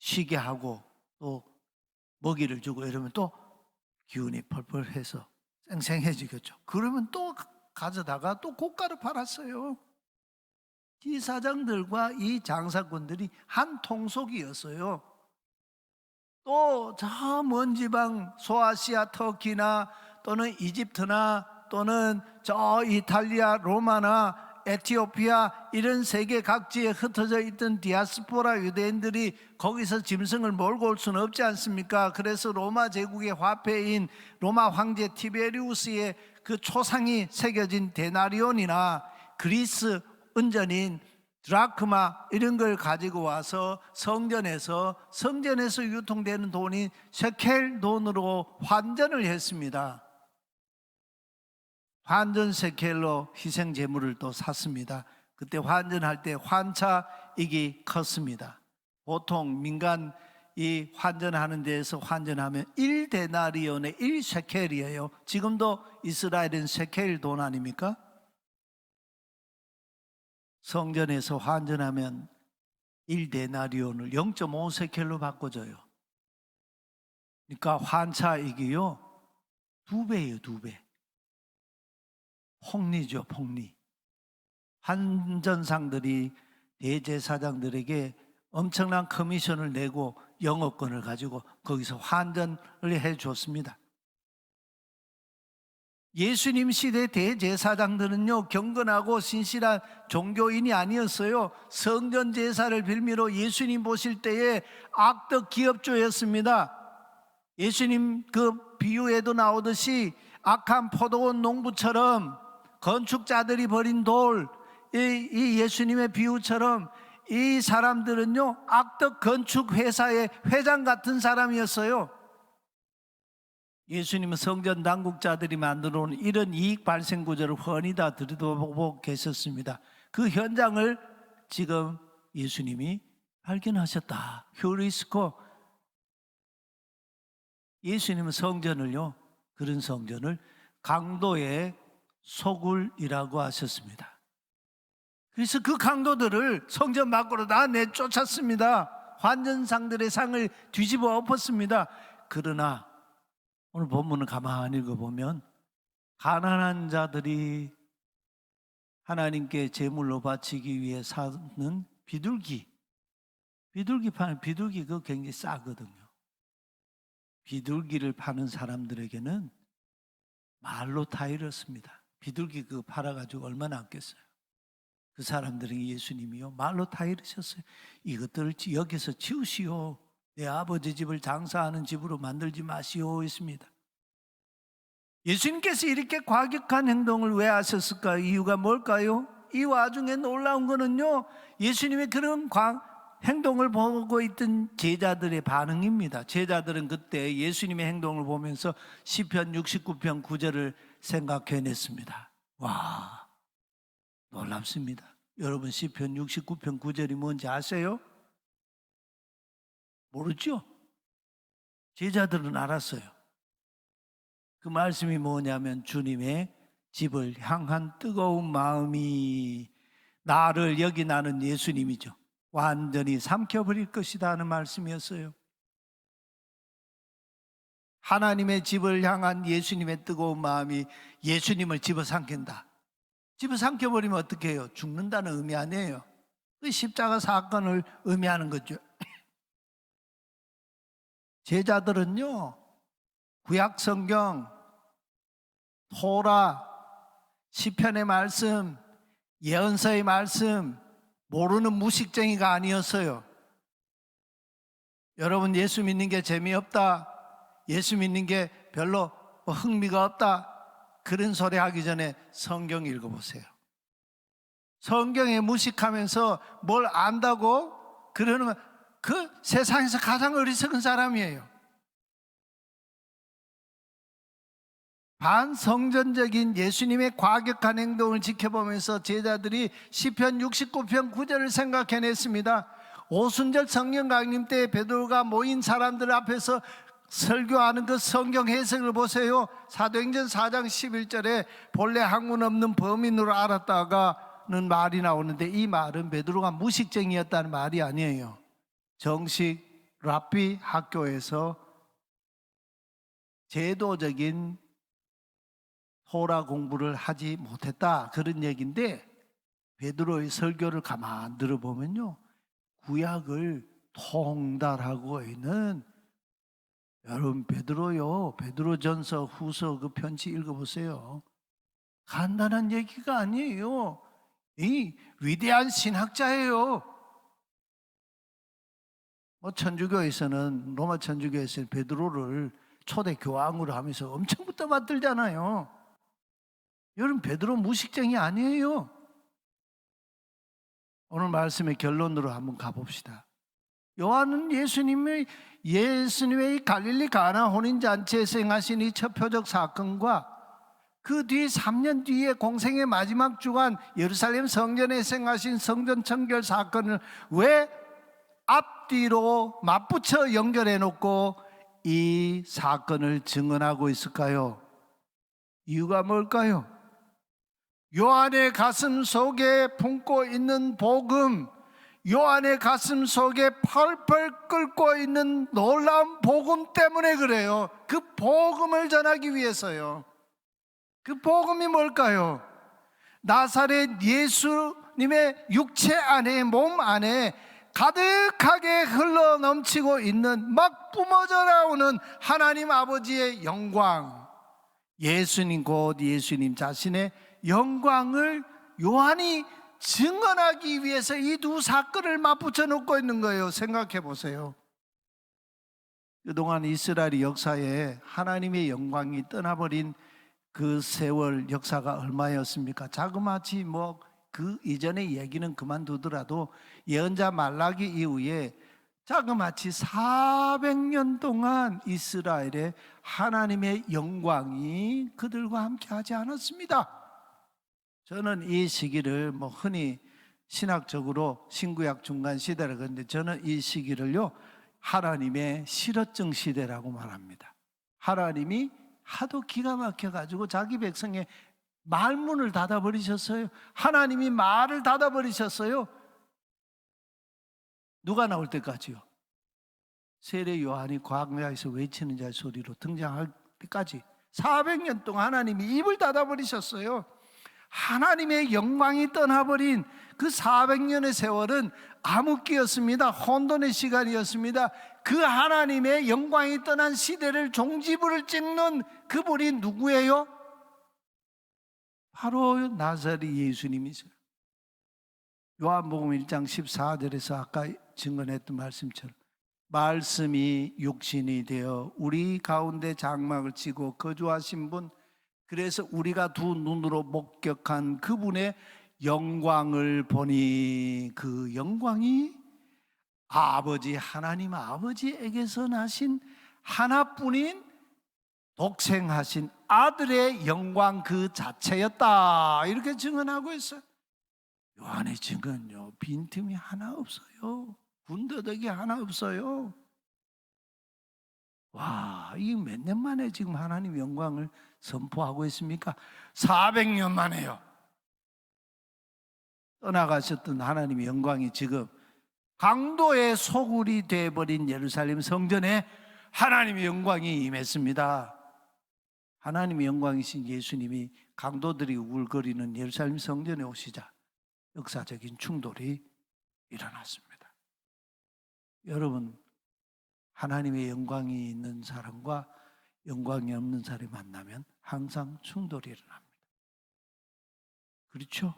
쉬게 하고 또 먹이를 주고 이러면 또 기운이 펄펄해서 쌩쌩해지겠죠. 그러면 또 가져다가 또 고가로 팔았어요. 제사장들과 이 장사꾼들이 한 통속이었어요. 또 저 먼 지방 소아시아 터키나 또는 이집트나 또는 저 이탈리아 로마나 에티오피아 이런 세계 각지에 흩어져 있던 디아스포라 유대인들이 거기서 짐승을 몰고 올 수는 없지 않습니까? 그래서 로마 제국의 화폐인 로마 황제 티베리우스의 그 초상이 새겨진 데나리온이나 그리스 은전인 드라크마 이런 걸 가지고 와서 성전에서 유통되는 돈이 셰켈 돈으로 환전을 했습니다. 환전 셰켈로 희생 제물을 또 샀습니다. 그때 환전할 때 환차익이 컸습니다. 보통 민간 이 환전하는 데에서 환전하면 1데나리온의 1셰켈이에요. 지금도 이스라엘은 셰켈 돈 아닙니까? 성전에서 환전하면 1데나리온을 0.5셰켈로 바꿔줘요. 그러니까 환차익이요 2배예요, 2배. 폭리죠, 폭리. 환전상들이 대제사장들에게 엄청난 커미션을 내고 영업권을 가지고 거기서 환전을 해줬습니다. 예수님 시대 대제사장들은요 경건하고 신실한 종교인이 아니었어요. 성전 제사를 빌미로 예수님 보실 때에 악덕 기업주였습니다. 예수님 그 비유에도 나오듯이 악한 포도원 농부처럼, 건축자들이 버린 돌, 이 예수님의 비유처럼 이 사람들은요 악덕 건축 회사의 회장 같은 사람이었어요. 예수님은 성전 당국자들이 만들어 놓은 이런 이익 발생 구조를 훤히 다 들여다보고 계셨습니다. 그 현장을 지금 예수님이 발견하셨다. 휴리스코. 예수님은 성전을요, 그런 성전을 강도의 소굴이라고 하셨습니다. 그래서 그 강도들을 성전 밖으로 다 내쫓았습니다. 환전상들의 상을 뒤집어 엎었습니다. 그러나 오늘 본문을 가만히 읽어보면 가난한 자들이 하나님께 제물로 바치기 위해 사는 비둘기 파는 비둘기 그거 굉장히 싸거든요. 비둘기를 파는 사람들에게는 말로 다 잃었습니다. 비둘기 그거 팔아가지고 얼마나 아꼈어요. 그 사람들은 예수님이요 말로 다 잃으셨어요. 이것들을 여기서 치우시오. 내 아버지 집을 장사하는 집으로 만들지 마시오 했습니다. 예수님께서 이렇게 과격한 행동을 왜 하셨을까요? 이유가 뭘까요? 이 와중에 놀라운 거는요 예수님의 그런 행동을 보고 있던 제자들의 반응입니다. 제자들은 그때 예수님의 행동을 보면서 시편 69편 9절을 생각해냈습니다. 와, 놀랍습니다. 여러분 시편 69편 9절이 뭔지 아세요? 모르죠? 제자들은 알았어요. 그 말씀이 뭐냐면 주님의 집을 향한 뜨거운 마음이 나를 여기 나는 예수님이죠. 완전히 삼켜버릴 것이다 하는 말씀이었어요. 하나님의 집을 향한 예수님의 뜨거운 마음이 예수님을 집어삼킨다. 집어삼켜버리면 어떻게 해요? 죽는다는 의미 아니에요. 그 십자가 사건을 의미하는 거죠. 제자들은요 구약 성경, 토라, 시편의 말씀, 예언서의 말씀 모르는 무식쟁이가 아니었어요. 여러분 예수 믿는 게 재미없다, 예수 믿는 게 별로 흥미가 없다 그런 소리 하기 전에 성경 읽어보세요. 성경에 무식하면서 뭘 안다고 그러는 그 세상에서 가장 어리석은 사람이에요. 반성전적인 예수님의 과격한 행동을 지켜보면서 제자들이 시편 69편 9절을 생각해냈습니다. 오순절 성령 강림 때 베드로가 모인 사람들 앞에서 설교하는 그 성경 해석을 보세요. 사도행전 4장 11절에 본래 학문 없는 범인으로 알았다가는 말이 나오는데 이 말은 베드로가 무식쟁이였다는 말이 아니에요. 정식 랍비 학교에서 제도적인 토라 공부를 하지 못했다 그런 얘기인데 베드로의 설교를 가만 들어보면요 구약을 통달하고 있는 여러분 베드로요 베드로전서 후서 그 편지 읽어보세요. 간단한 얘기가 아니에요. 이 위대한 신학자예요. 천주교에서는 로마 천주교에서는 베드로를 초대 교황으로 하면서 엄청 붙어 받들잖아요. 여러분 베드로 무식쟁이 아니에요. 오늘 말씀의 결론으로 한번 가봅시다. 요한은 예수님의 갈릴리 가나 혼인잔치에서 행하신 이 첫 표적 사건과 그 뒤 3년 뒤에 공생의 마지막 주간 예루살렘 성전에서 행하신 성전 청결 사건을 왜 앞 앞뒤로 맞붙여 연결해 놓고 이 사건을 증언하고 있을까요? 이유가 뭘까요? 요한의 가슴 속에 품고 있는 복음, 요한의 가슴 속에 펄펄 끓고 있는 놀라운 복음 때문에 그래요. 그 복음을 전하기 위해서요. 그 복음이 뭘까요? 나사렛 예수님의 육체 안에, 몸 안에 가득하게 흘러 넘치고 있는, 막 뿜어져 나오는 하나님 아버지의 영광, 예수님, 곧 예수님 자신의 영광을 요한이 증언하기 위해서 이 두 사건을 맞붙여 놓고 있는 거예요. 생각해 보세요. 그동안 이스라엘 역사에 하나님의 영광이 떠나버린 그 세월 역사가 얼마였습니까? 자그마치 그 이전의 얘기는 그만두더라도 예언자 말라기 이후에 자그마치 400년 동안 이스라엘의 하나님의 영광이 그들과 함께 하지 않았습니다. 저는 이 시기를 흔히 신학적으로 신구약 중간 시대라 그러는데, 저는 이 시기를요 하나님의 실어증 시대라고 말합니다. 하나님이 하도 기가 막혀가지고 자기 백성의 말문을 닫아버리셨어요. 하나님이 말을 닫아버리셨어요. 누가 나올 때까지요? 세례 요한이 광야에서 외치는 자의 소리로 등장할 때까지 400년 동안 하나님이 입을 닫아버리셨어요. 하나님의 영광이 떠나버린 그 400년의 세월은 암흑기였습니다. 혼돈의 시간이었습니다. 그 하나님의 영광이 떠난 시대를 종지부를 찍는 그분이 누구예요? 바로 나사렛 예수님이세요. 요한복음 1장 14절에서 아까 증언했던 말씀처럼 말씀이 육신이 되어 우리 가운데 장막을 치고 거주하신 분, 그래서 우리가 두 눈으로 목격한 그분의 영광을 보니 그 영광이 아버지, 하나님 아버지에게서 나신 하나뿐인 독생하신 아들의 영광 그 자체였다, 이렇게 증언하고 있어요. 요한의 증언요 빈틈이 하나 없어요. 군더더기 하나 없어요. 와, 이게 몇 년 만에 지금 하나님 영광을 선포하고 있습니까? 400년 만에요. 떠나가셨던 하나님의 영광이 지금 강도의 소굴이 되어버린 예루살렘 성전에 하나님의 영광이 임했습니다. 하나님의 영광이신 예수님이 강도들이 우울거리는 예루살렘 성전에 오시자 역사적인 충돌이 일어났습니다. 여러분, 하나님의 영광이 있는 사람과 영광이 없는 사람이 만나면 항상 충돌이 일어납니다. 그렇죠?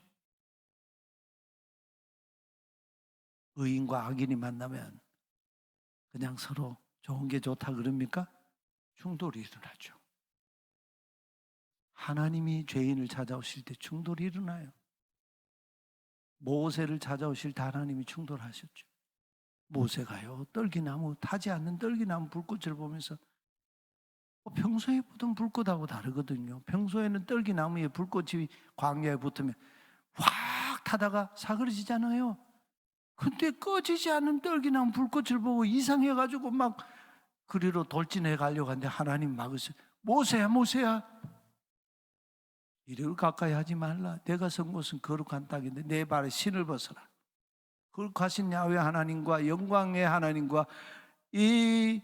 의인과 악인이 만나면 그냥 서로 좋은 게 좋다 그럽니까? 충돌이 일어나죠. 하나님이 죄인을 찾아오실 때 충돌이 일어나요. 모세를 찾아오실 때 하나님이 충돌하셨죠. 모세가요 떨기나무, 타지 않는 떨기나무 불꽃을 보면서 평소에 보던 불꽃하고 다르거든요. 평소에는 떨기나무에 불꽃이 광야에 붙으면 확 타다가 사그러지잖아요. 근데 꺼지지 않는 떨기나무 불꽃을 보고 이상해가지고 막 그리로 돌진해 가려고 하는데 하나님 막으세요. 모세야, 모세야, 이리로 가까이 하지 말라. 내가 선 곳은 거룩한 땅인데 내 발에 신을 벗어라. 거룩하신 야훼 하나님과 영광의 하나님과 이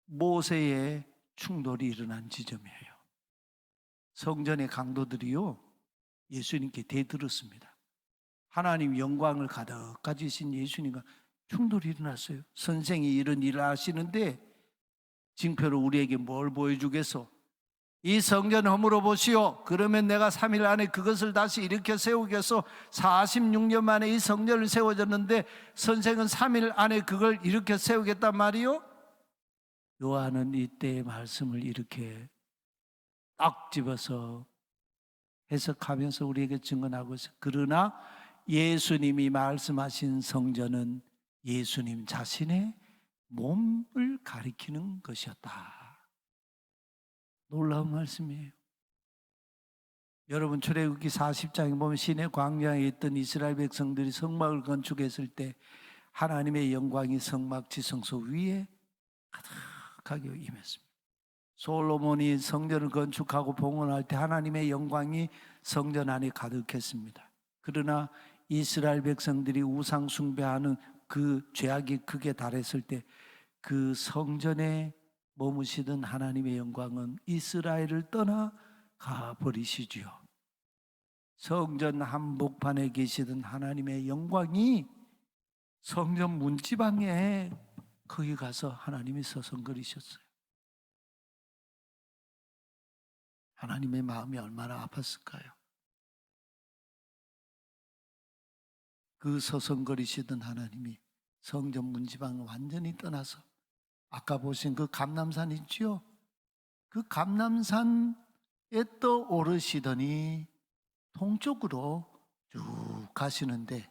모세의 충돌이 일어난 지점이에요. 성전의 강도들이요 예수님께 대들었습니다. 하나님 영광을 가득 가지신 예수님과 충돌이 일어났어요. 선생이 이런 일을 하시는데 징표로 우리에게 뭘 보여주겠소? 이 성전 허물어 보시오. 그러면 내가 3일 안에 그것을 다시 일으켜 세우겠소. 46년 만에 이 성전을 세워졌는데 선생은 3일 안에 그걸 일으켜 세우겠단 말이요? 요한은 이때의 말씀을 이렇게 딱 집어서 해석하면서 우리에게 증언하고 있어요. 그러나 예수님이 말씀하신 성전은 예수님 자신의 몸을 가리키는 것이었다. 놀라운 말씀이에요. 여러분, 출애굽기 40장에 보면 시내 광야에 있던 이스라엘 백성들이 성막을 건축했을 때 하나님의 영광이 성막 지성소 위에 가득하게 임했습니다. 솔로몬이 성전을 건축하고 봉헌할 때 하나님의 영광이 성전 안에 가득했습니다. 그러나 이스라엘 백성들이 우상 숭배하는 그 죄악이 극에 달했을 때 그 성전에 머무시던 하나님의 영광은 이스라엘을 떠나 가버리시지요. 성전 한복판에 계시던 하나님의 영광이 성전 문지방에 거기 가서 하나님이 서성거리셨어요. 하나님의 마음이 얼마나 아팠을까요? 그 서성거리시던 하나님이 성전 문지방을 완전히 떠나서 아까 보신 그 감람산 있죠? 그 감람산에 떠오르시더니 동쪽으로 쭉 가시는데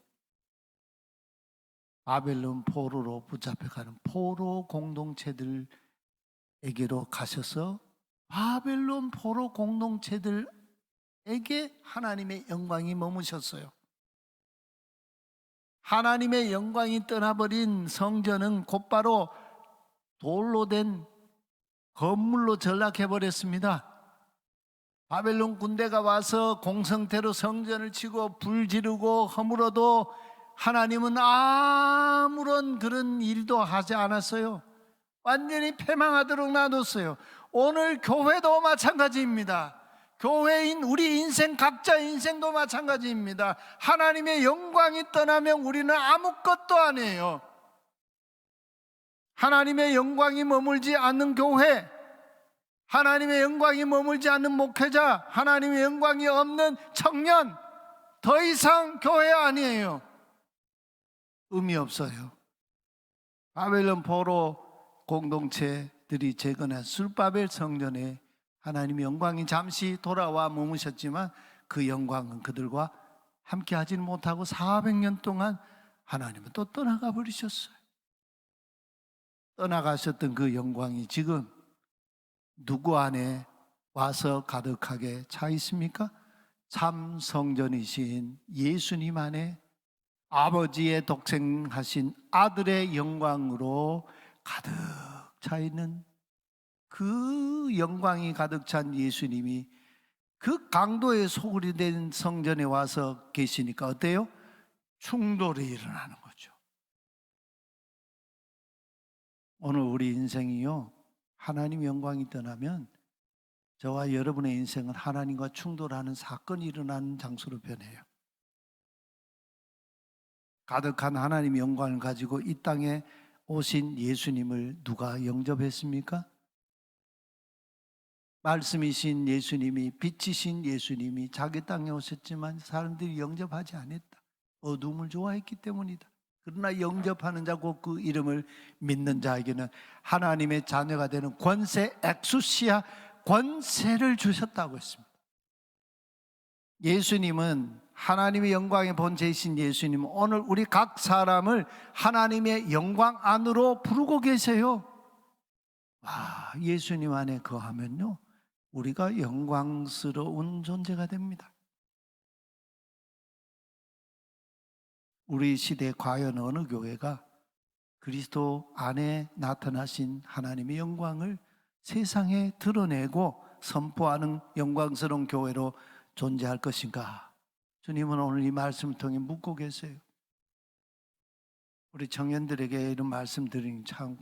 바벨론 포로로 붙잡혀가는 포로 공동체들에게로 가셔서 바벨론 포로 공동체들에게 하나님의 영광이 머무셨어요. 하나님의 영광이 떠나버린 성전은 곧바로 돌로 된 건물로 전락해버렸습니다. 바벨론 군대가 와서 공성태로 성전을 치고 불 지르고 허물어도 하나님은 아무런 그런 일도 하지 않았어요. 완전히 패망하도록 놔뒀어요. 오늘 교회도 마찬가지입니다. 교회인 우리 인생 각자 인생도 마찬가지입니다. 하나님의 영광이 떠나면 우리는 아무것도 아니에요. 하나님의 영광이 머물지 않는 교회, 하나님의 영광이 머물지 않는 목회자, 하나님의 영광이 없는 청년, 더 이상 교회 아니에요. 의미 없어요. 바벨론 포로 공동체들이 재건한 술바벨 성전에 하나님의 영광이 잠시 돌아와 머무셨지만 그 영광은 그들과 함께 하지는 못하고 400년 동안 하나님은 또 떠나가 버리셨어요. 떠나가셨던 그 영광이 지금 누구 안에 와서 가득하게 차 있습니까? 참 성전이신 예수님 안에 아버지의 독생하신 아들의 영광으로 가득 차 있는 그 영광이 가득 찬 예수님이 그 강도의 소굴이 된 성전에 와서 계시니까 어때요? 충돌이 일어나는 거죠. 오늘 우리 인생이요, 하나님 영광이 떠나면 저와 여러분의 인생은 하나님과 충돌하는 사건이 일어나는 장소로 변해요. 가득한 하나님의 영광을 가지고 이 땅에 오신 예수님을 누가 영접했습니까? 말씀이신 예수님이, 빛이신 예수님이 자기 땅에 오셨지만 사람들이 영접하지 않았다. 어둠을 좋아했기 때문이다. 그러나 영접하는 자, 곧 그 이름을 믿는 자에게는 하나님의 자녀가 되는 권세, 엑수시아 권세를 주셨다고 했습니다. 예수님은, 하나님의 영광의 본체이신 예수님은 오늘 우리 각 사람을 하나님의 영광 안으로 부르고 계세요. 예수님 안에 거하면요, 우리가 영광스러운 존재가 됩니다. 우리 시대에 과연 어느 교회가 그리스도 안에 나타나신 하나님의 영광을 세상에 드러내고 선포하는 영광스러운 교회로 존재할 것인가? 주님은 오늘 이 말씀을 통해 묻고 계세요. 우리 청년들에게 이런 말씀 드리니 참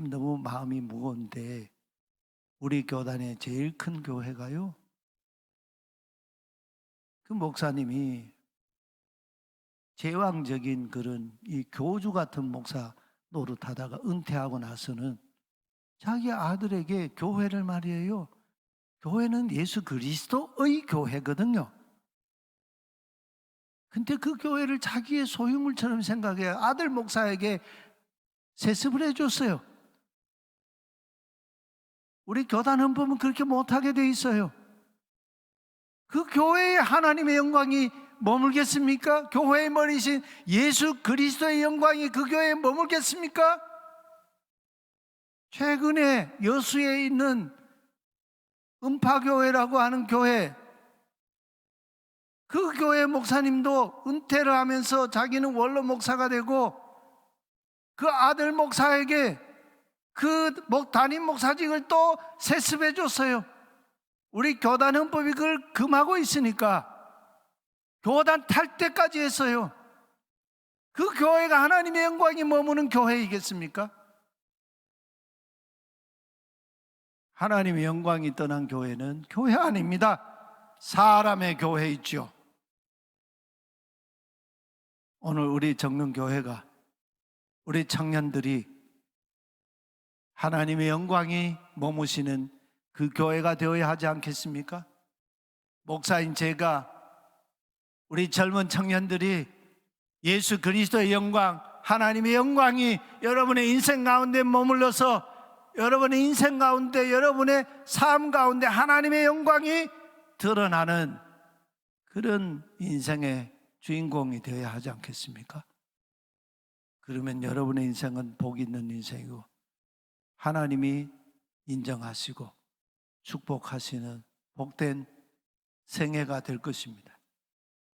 너무 마음이 무거운데, 우리 교단의 제일 큰 교회가요, 그 목사님이 제왕적인 그런 이 교주 같은 목사 노릇하다가 은퇴하고 나서는 자기 아들에게 교회를 말이에요, 교회는 예수 그리스도의 교회거든요. 근데 그 교회를 자기의 소유물처럼 생각해 아들 목사에게 세습을 해줬어요. 우리 교단 헌법은 그렇게 못하게 돼 있어요. 그 교회에 하나님의 영광이 머물겠습니까? 교회의 머리신 예수 그리스도의 영광이 그 교회에 머물겠습니까? 최근에 여수에 있는 음파교회라고 하는 교회, 그 교회 목사님도 은퇴를 하면서 자기는 원로 목사가 되고 그 아들 목사에게 그 담임 목사직을 또 세습해 줬어요. 우리 교단 헌법이 그걸 금하고 있으니까 교단 탈퇴까지 했어요. 그 교회가 하나님의 영광이 머무는 교회이겠습니까? 하나님의 영광이 떠난 교회는 교회 아닙니다. 사람의 교회 있죠. 오늘 우리 정릉교회가, 우리 청년들이 하나님의 영광이 머무시는 그 교회가 되어야 하지 않겠습니까? 목사인 제가, 우리 젊은 청년들이 예수 그리스도의 영광, 하나님의 영광이 여러분의 인생 가운데 머물러서 여러분의 인생 가운데, 여러분의 삶 가운데 하나님의 영광이 드러나는 그런 인생의 주인공이 되어야 하지 않겠습니까? 그러면 여러분의 인생은 복 있는 인생이고 하나님이 인정하시고 축복하시는 복된 생애가 될 것입니다.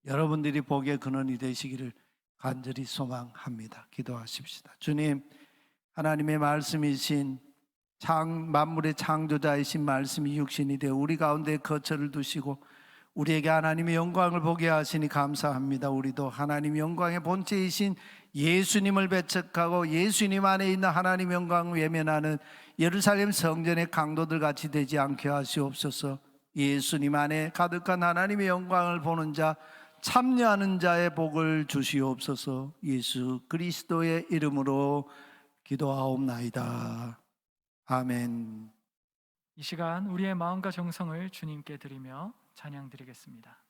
여러분들이 복의 근원이 되시기를 간절히 소망합니다. 기도하십시다. 주님, 하나님의 말씀이신 만물의 창조자이신 말씀이 육신이 되어 우리 가운데 거처를 두시고 우리에게 하나님의 영광을 보게 하시니 감사합니다. 우리도 하나님의 영광의 본체이신 예수님을 배척하고 예수님 안에 있는 하나님의 영광을 외면하는 예루살렘 성전의 강도들 같이 되지 않게 하시옵소서. 예수님 안에 가득한 하나님의 영광을 보는 자, 참여하는 자의 복을 주시옵소서. 예수 그리스도의 이름으로 기도하옵나이다. 아멘. 이 시간 우리의 마음과 정성을 주님께 드리며 찬양 드리겠습니다.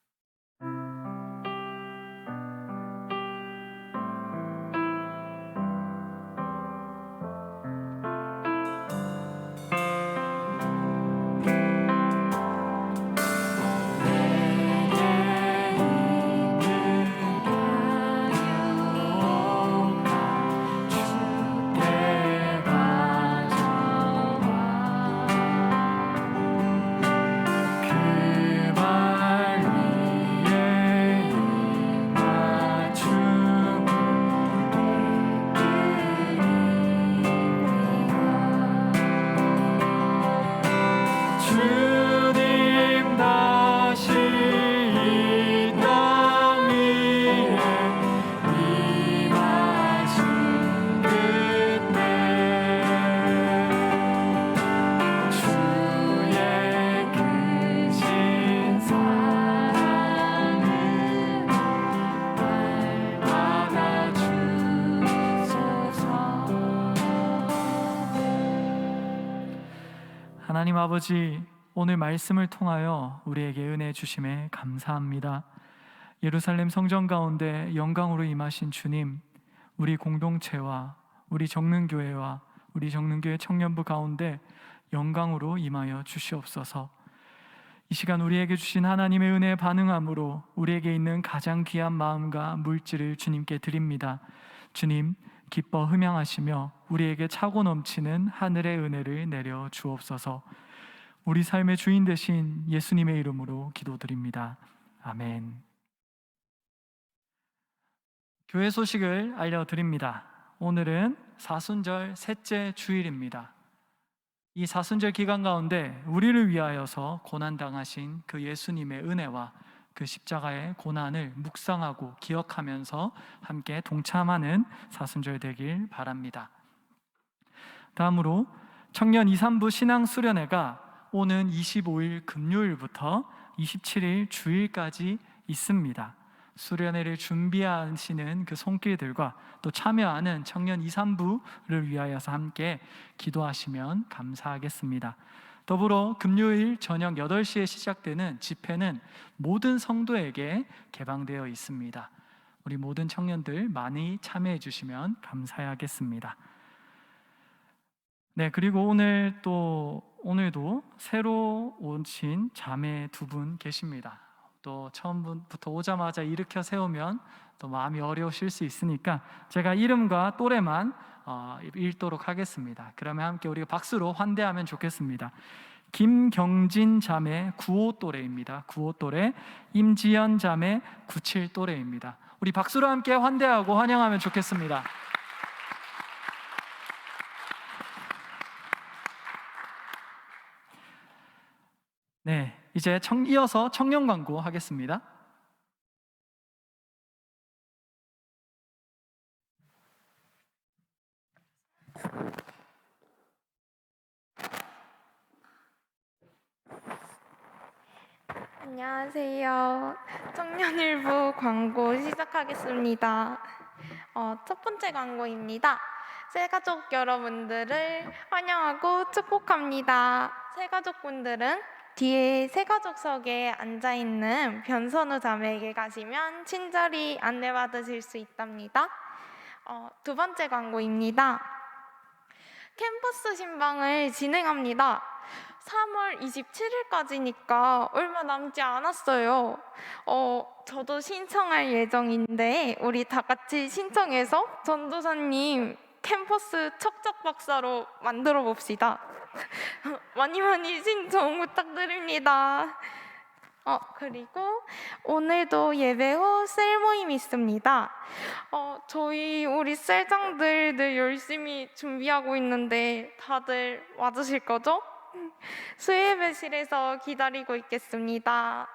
하나님 아버지, 오늘 말씀을 통하여 우리에게 은혜 주심에 감사합니다. 예루살렘 성전 가운데 영광으로 임하신 주님, 우리 공동체와 우리 정릉교회와 우리 정릉교회 청년부 가운데 영광으로 임하여 주시옵소서. 이 시간 우리에게 주신 하나님의 은혜에 반응함으로 우리에게 있는 가장 귀한 마음과 물질을 주님께 드립니다. 주님, 기뻐 흠양하시며 우리에게 차고 넘치는 하늘의 은혜를 내려 주옵소서. 우리 삶의 주인 되신 예수님의 이름으로 기도드립니다. 아멘. 교회 소식을 알려드립니다. 오늘은 사순절 셋째 주일입니다. 이 사순절 기간 가운데 우리를 위하여서 고난당하신 그 예수님의 은혜와 그 십자가의 고난을 묵상하고 기억하면서 함께 동참하는 사순절 되길 바랍니다. 다음으로 청년 2, 3부 신앙 수련회가 오는 25일 금요일부터 27일 주일까지 있습니다. 수련회를 준비하시는 그 손길들과 또 참여하는 청년 2, 3부를 위하여서 함께 기도하시면 감사하겠습니다. 더불어 금요일 저녁 8시에 시작되는 집회는 모든 성도에게 개방되어 있습니다. 우리 모든 청년들 많이 참여해 주시면 감사하겠습니다. 네, 그리고 오늘도 새로 오신 자매 2분 계십니다. 또 처음부터 오자마자 일으켜 세우면 또 마음이 어려우실 수 있으니까 제가 이름과 또래만 읽도록 하겠습니다. 그러면 함께 우리가 박수로 환대하면 좋겠습니다. 김경진 자매 95 또래입니다. 95 또래. 임지연 자매 97 또래입니다. 우리 박수로 함께 환대하고 환영하면 좋겠습니다. 네, 이제 이어서 청년 광고 하겠습니다. 안녕하세요. 청년일보 광고 시작하겠습니다. 첫 번째 광고입니다. 새가족 여러분들을 환영하고 축복합니다. 새가족분들은 뒤에 새가족석에 앉아있는 변선우 자매에게 가시면 친절히 안내받으실 수 있답니다. 두 번째 광고입니다. 캠퍼스 신방을 진행합니다. 3월 27일까지니까 얼마 남지 않았어요. 저도 신청할 예정인데 우리 다 같이 신청해서 전도사님 캠퍼스 척척 박사로 만들어 봅시다. 많이 많이 신청 부탁드립니다. 그리고 오늘도 예배 후 셀 모임 있습니다. 우리 셀장들 늘 열심히 준비하고 있는데 다들 와주실 거죠? 수예배실에서 기다리고 있겠습니다.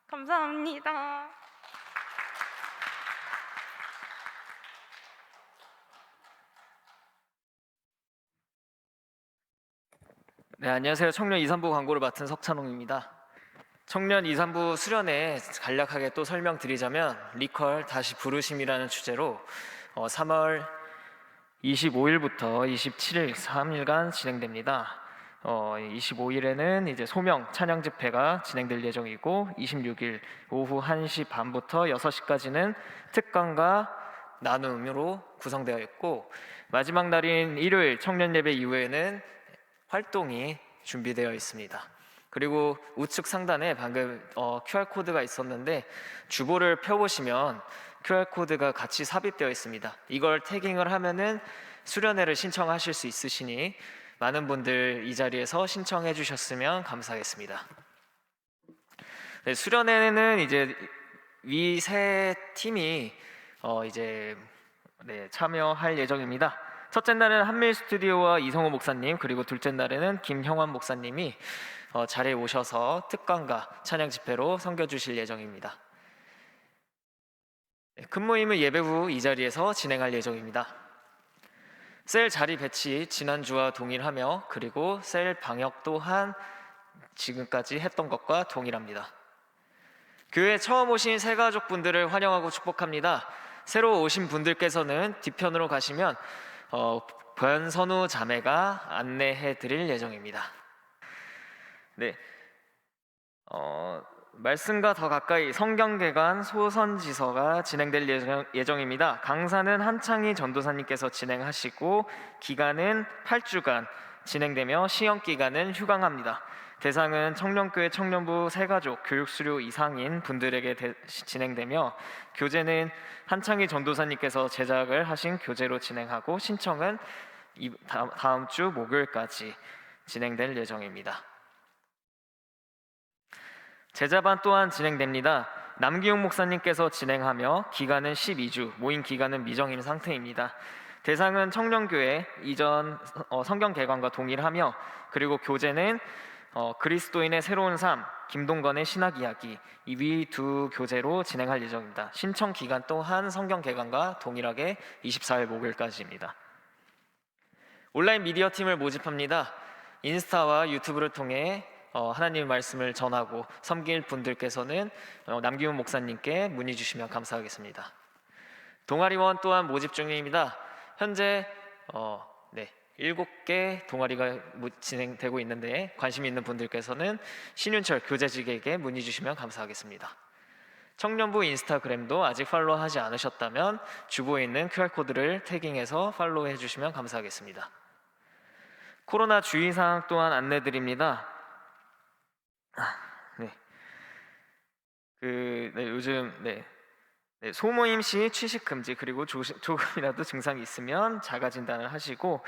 감사합니다. 네, 안녕하세요. 청년 2, 3부 광고를 맡은 석찬홍입니다. 청년 2, 3부 수련회 간략하게 또 설명드리자면 리컬 다시 부르심이라는 주제로 3월 25일부터 27일 3일간 진행됩니다. 25일에는 이제 소명 찬양 집회가 진행될 예정이고 26일 오후 1시 반부터 6시까지는 특강과 나눔으로 구성되어 있고 마지막 날인 일요일 청년 예배 이후에는 활동이 준비되어 있습니다. 그리고 우측 상단에 방금 QR코드가 있었는데 주보를 펴보시면 QR코드가 같이 삽입되어 있습니다. 이걸 태깅을 하면은 수련회를 신청하실 수 있으시니 많은 분들 이 자리에서 신청해 주셨으면 감사하겠습니다. 네, 수련회는 이제 위 세 팀이 참여할 예정입니다. 첫째 날은 한밀 스튜디오와 이성호 목사님, 그리고 둘째 날에는 김형환 목사님이 자리에 오셔서 특강과 찬양 집회로 섬겨주실 예정입니다. 큰 모임은 예배 후 이 자리에서 진행할 예정입니다. 셀 자리 배치 지난주와 동일하며 그리고 셀 방역 또한 지금까지 했던 것과 동일합니다. 교회에 처음 오신 새가족분들을 환영하고 축복합니다. 새로 오신 분들께서는 뒤편으로 가시면 변선우 자매가 안내해 드릴 예정입니다. 네, 말씀과 더 가까이 성경개관 소선지서가 진행될 예정입니다. 강사는 한창희 전도사님께서 진행하시고 기간은 8주간 진행되며 시험기간은 휴강합니다. 대상은 청년교회 청년부 새가족 교육수료 이상인 분들에게 진행되며 교재는 한창희 전도사님께서 제작을 하신 교재로 진행하고 신청은 다음 주 목요일까지 진행될 예정입니다. 제자반 또한 진행됩니다. 남기용 목사님께서 진행하며 기간은 12주, 모임 기간은 미정인 상태입니다. 대상은 청년교회 이전 성경 개관과 동일하며 그리고 교재는 그리스도인의 새로운 삶, 김동건의 신학 이야기 이 위 두 교재로 진행할 예정입니다. 신청 기간 또한 성경 개관과 동일하게 24일 목요일까지입니다. 온라인 미디어 팀을 모집합니다. 인스타와 유튜브를 통해 하나님의 말씀을 전하고 섬길 분들께서는 남기훈 목사님께 문의 주시면 감사하겠습니다. 동아리원 또한 모집 중입니다. 현재 7개 동아리가 진행되고 있는데 관심 있는 분들께서는 신윤철 교재직에게 문의 주시면 감사하겠습니다. 청년부 인스타그램도 아직 팔로우하지 않으셨다면 주보에 있는 QR코드를 태깅해서 팔로우해 주시면 감사하겠습니다. 코로나 주의사항 또한 안내드립니다. 요즘 소모임 시 취식 금지, 그리고 조금이라도 증상이 있으면 자가 진단을 하시고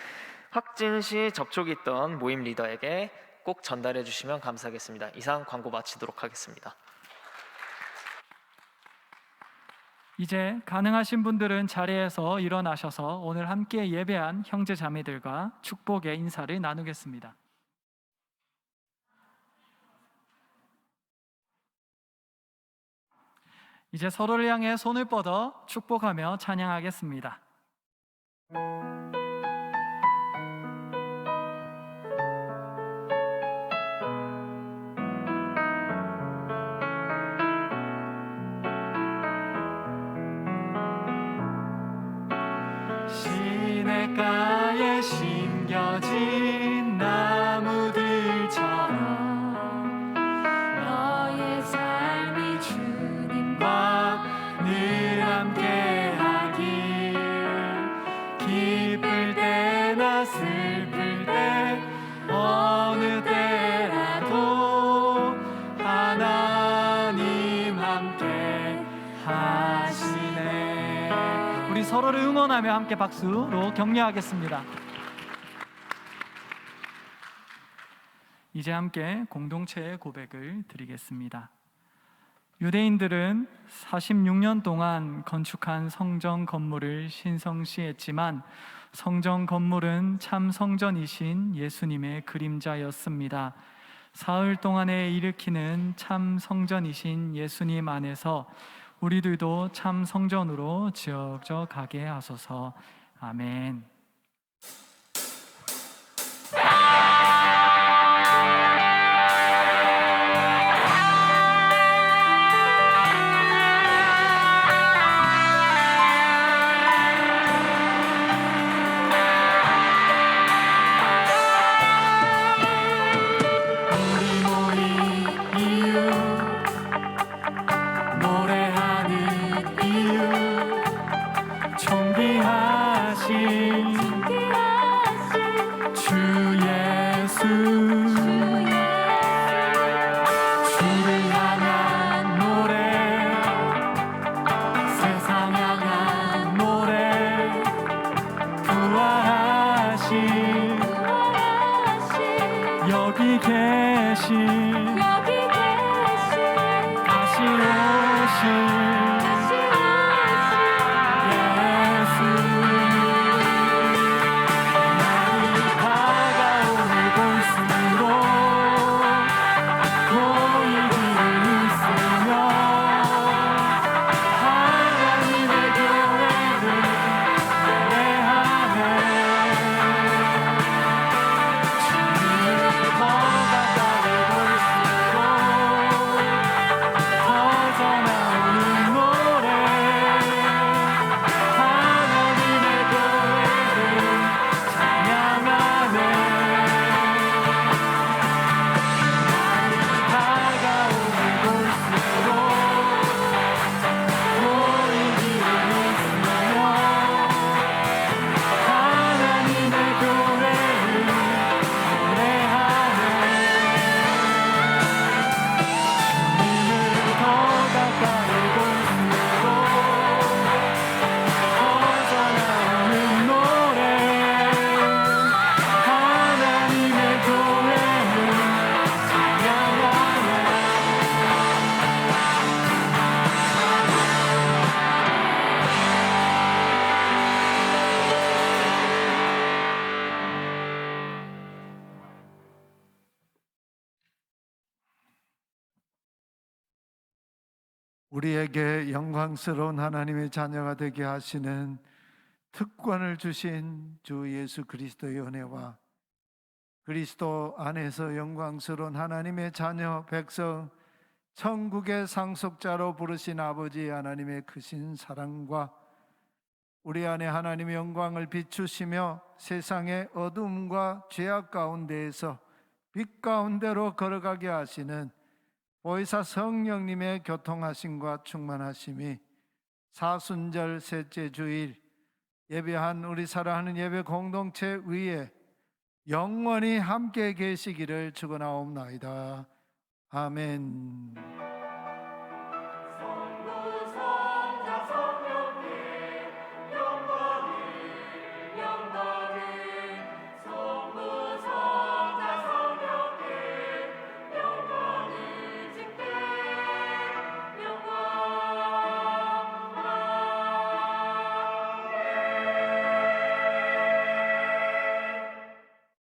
확진 시 접촉이 있던 모임 리더에게 꼭 전달해 주시면 감사하겠습니다. 이상 광고 마치도록 하겠습니다. 이제 가능하신 분들은 자리에서 일어나셔서 오늘 함께 예배한 형제 자매들과 축복의 인사를 나누겠습니다. 이제 서로를 향해 손을 뻗어 축복하며 찬양하겠습니다. 시냇가에 심겨진 나무들처럼 너의 삶이 주님과 늘 함께하길 기쁠 때나 슬플 때 어느 때라도 하나님 함께 하시네. 우리 서로를 응원하며 함께 박수로 격려하겠습니다. 이제 함께 공동체의 고백을 드리겠습니다. 유대인들은 46년 동안 건축한 성전 건물을 신성시했지만 성전 건물은 참 성전이신 예수님의 그림자였습니다. 사흘 동안에 일으키는 참 성전이신 예수님 안에서 우리들도 참 성전으로 지어져 가게 하소서. 아멘. 여기 계신 다시 오신 우리에게 영광스러운 하나님의 자녀가 되게 하시는 특권을 주신 주 예수 그리스도의 은혜와 그리스도 안에서 영광스러운 하나님의 자녀 백성 천국의 상속자로 부르신 아버지 하나님의 크신 사랑과 우리 안에 하나님의 영광을 비추시며 세상의 어둠과 죄악 가운데에서 빛 가운데로 걸어가게 하시는 보혜사 성령님의 교통하심과 충만하심이 사순절 셋째 주일 예배한 우리 사랑하는 예배 공동체 위에 영원히 함께 계시기를 축원하옵나이다. 아멘.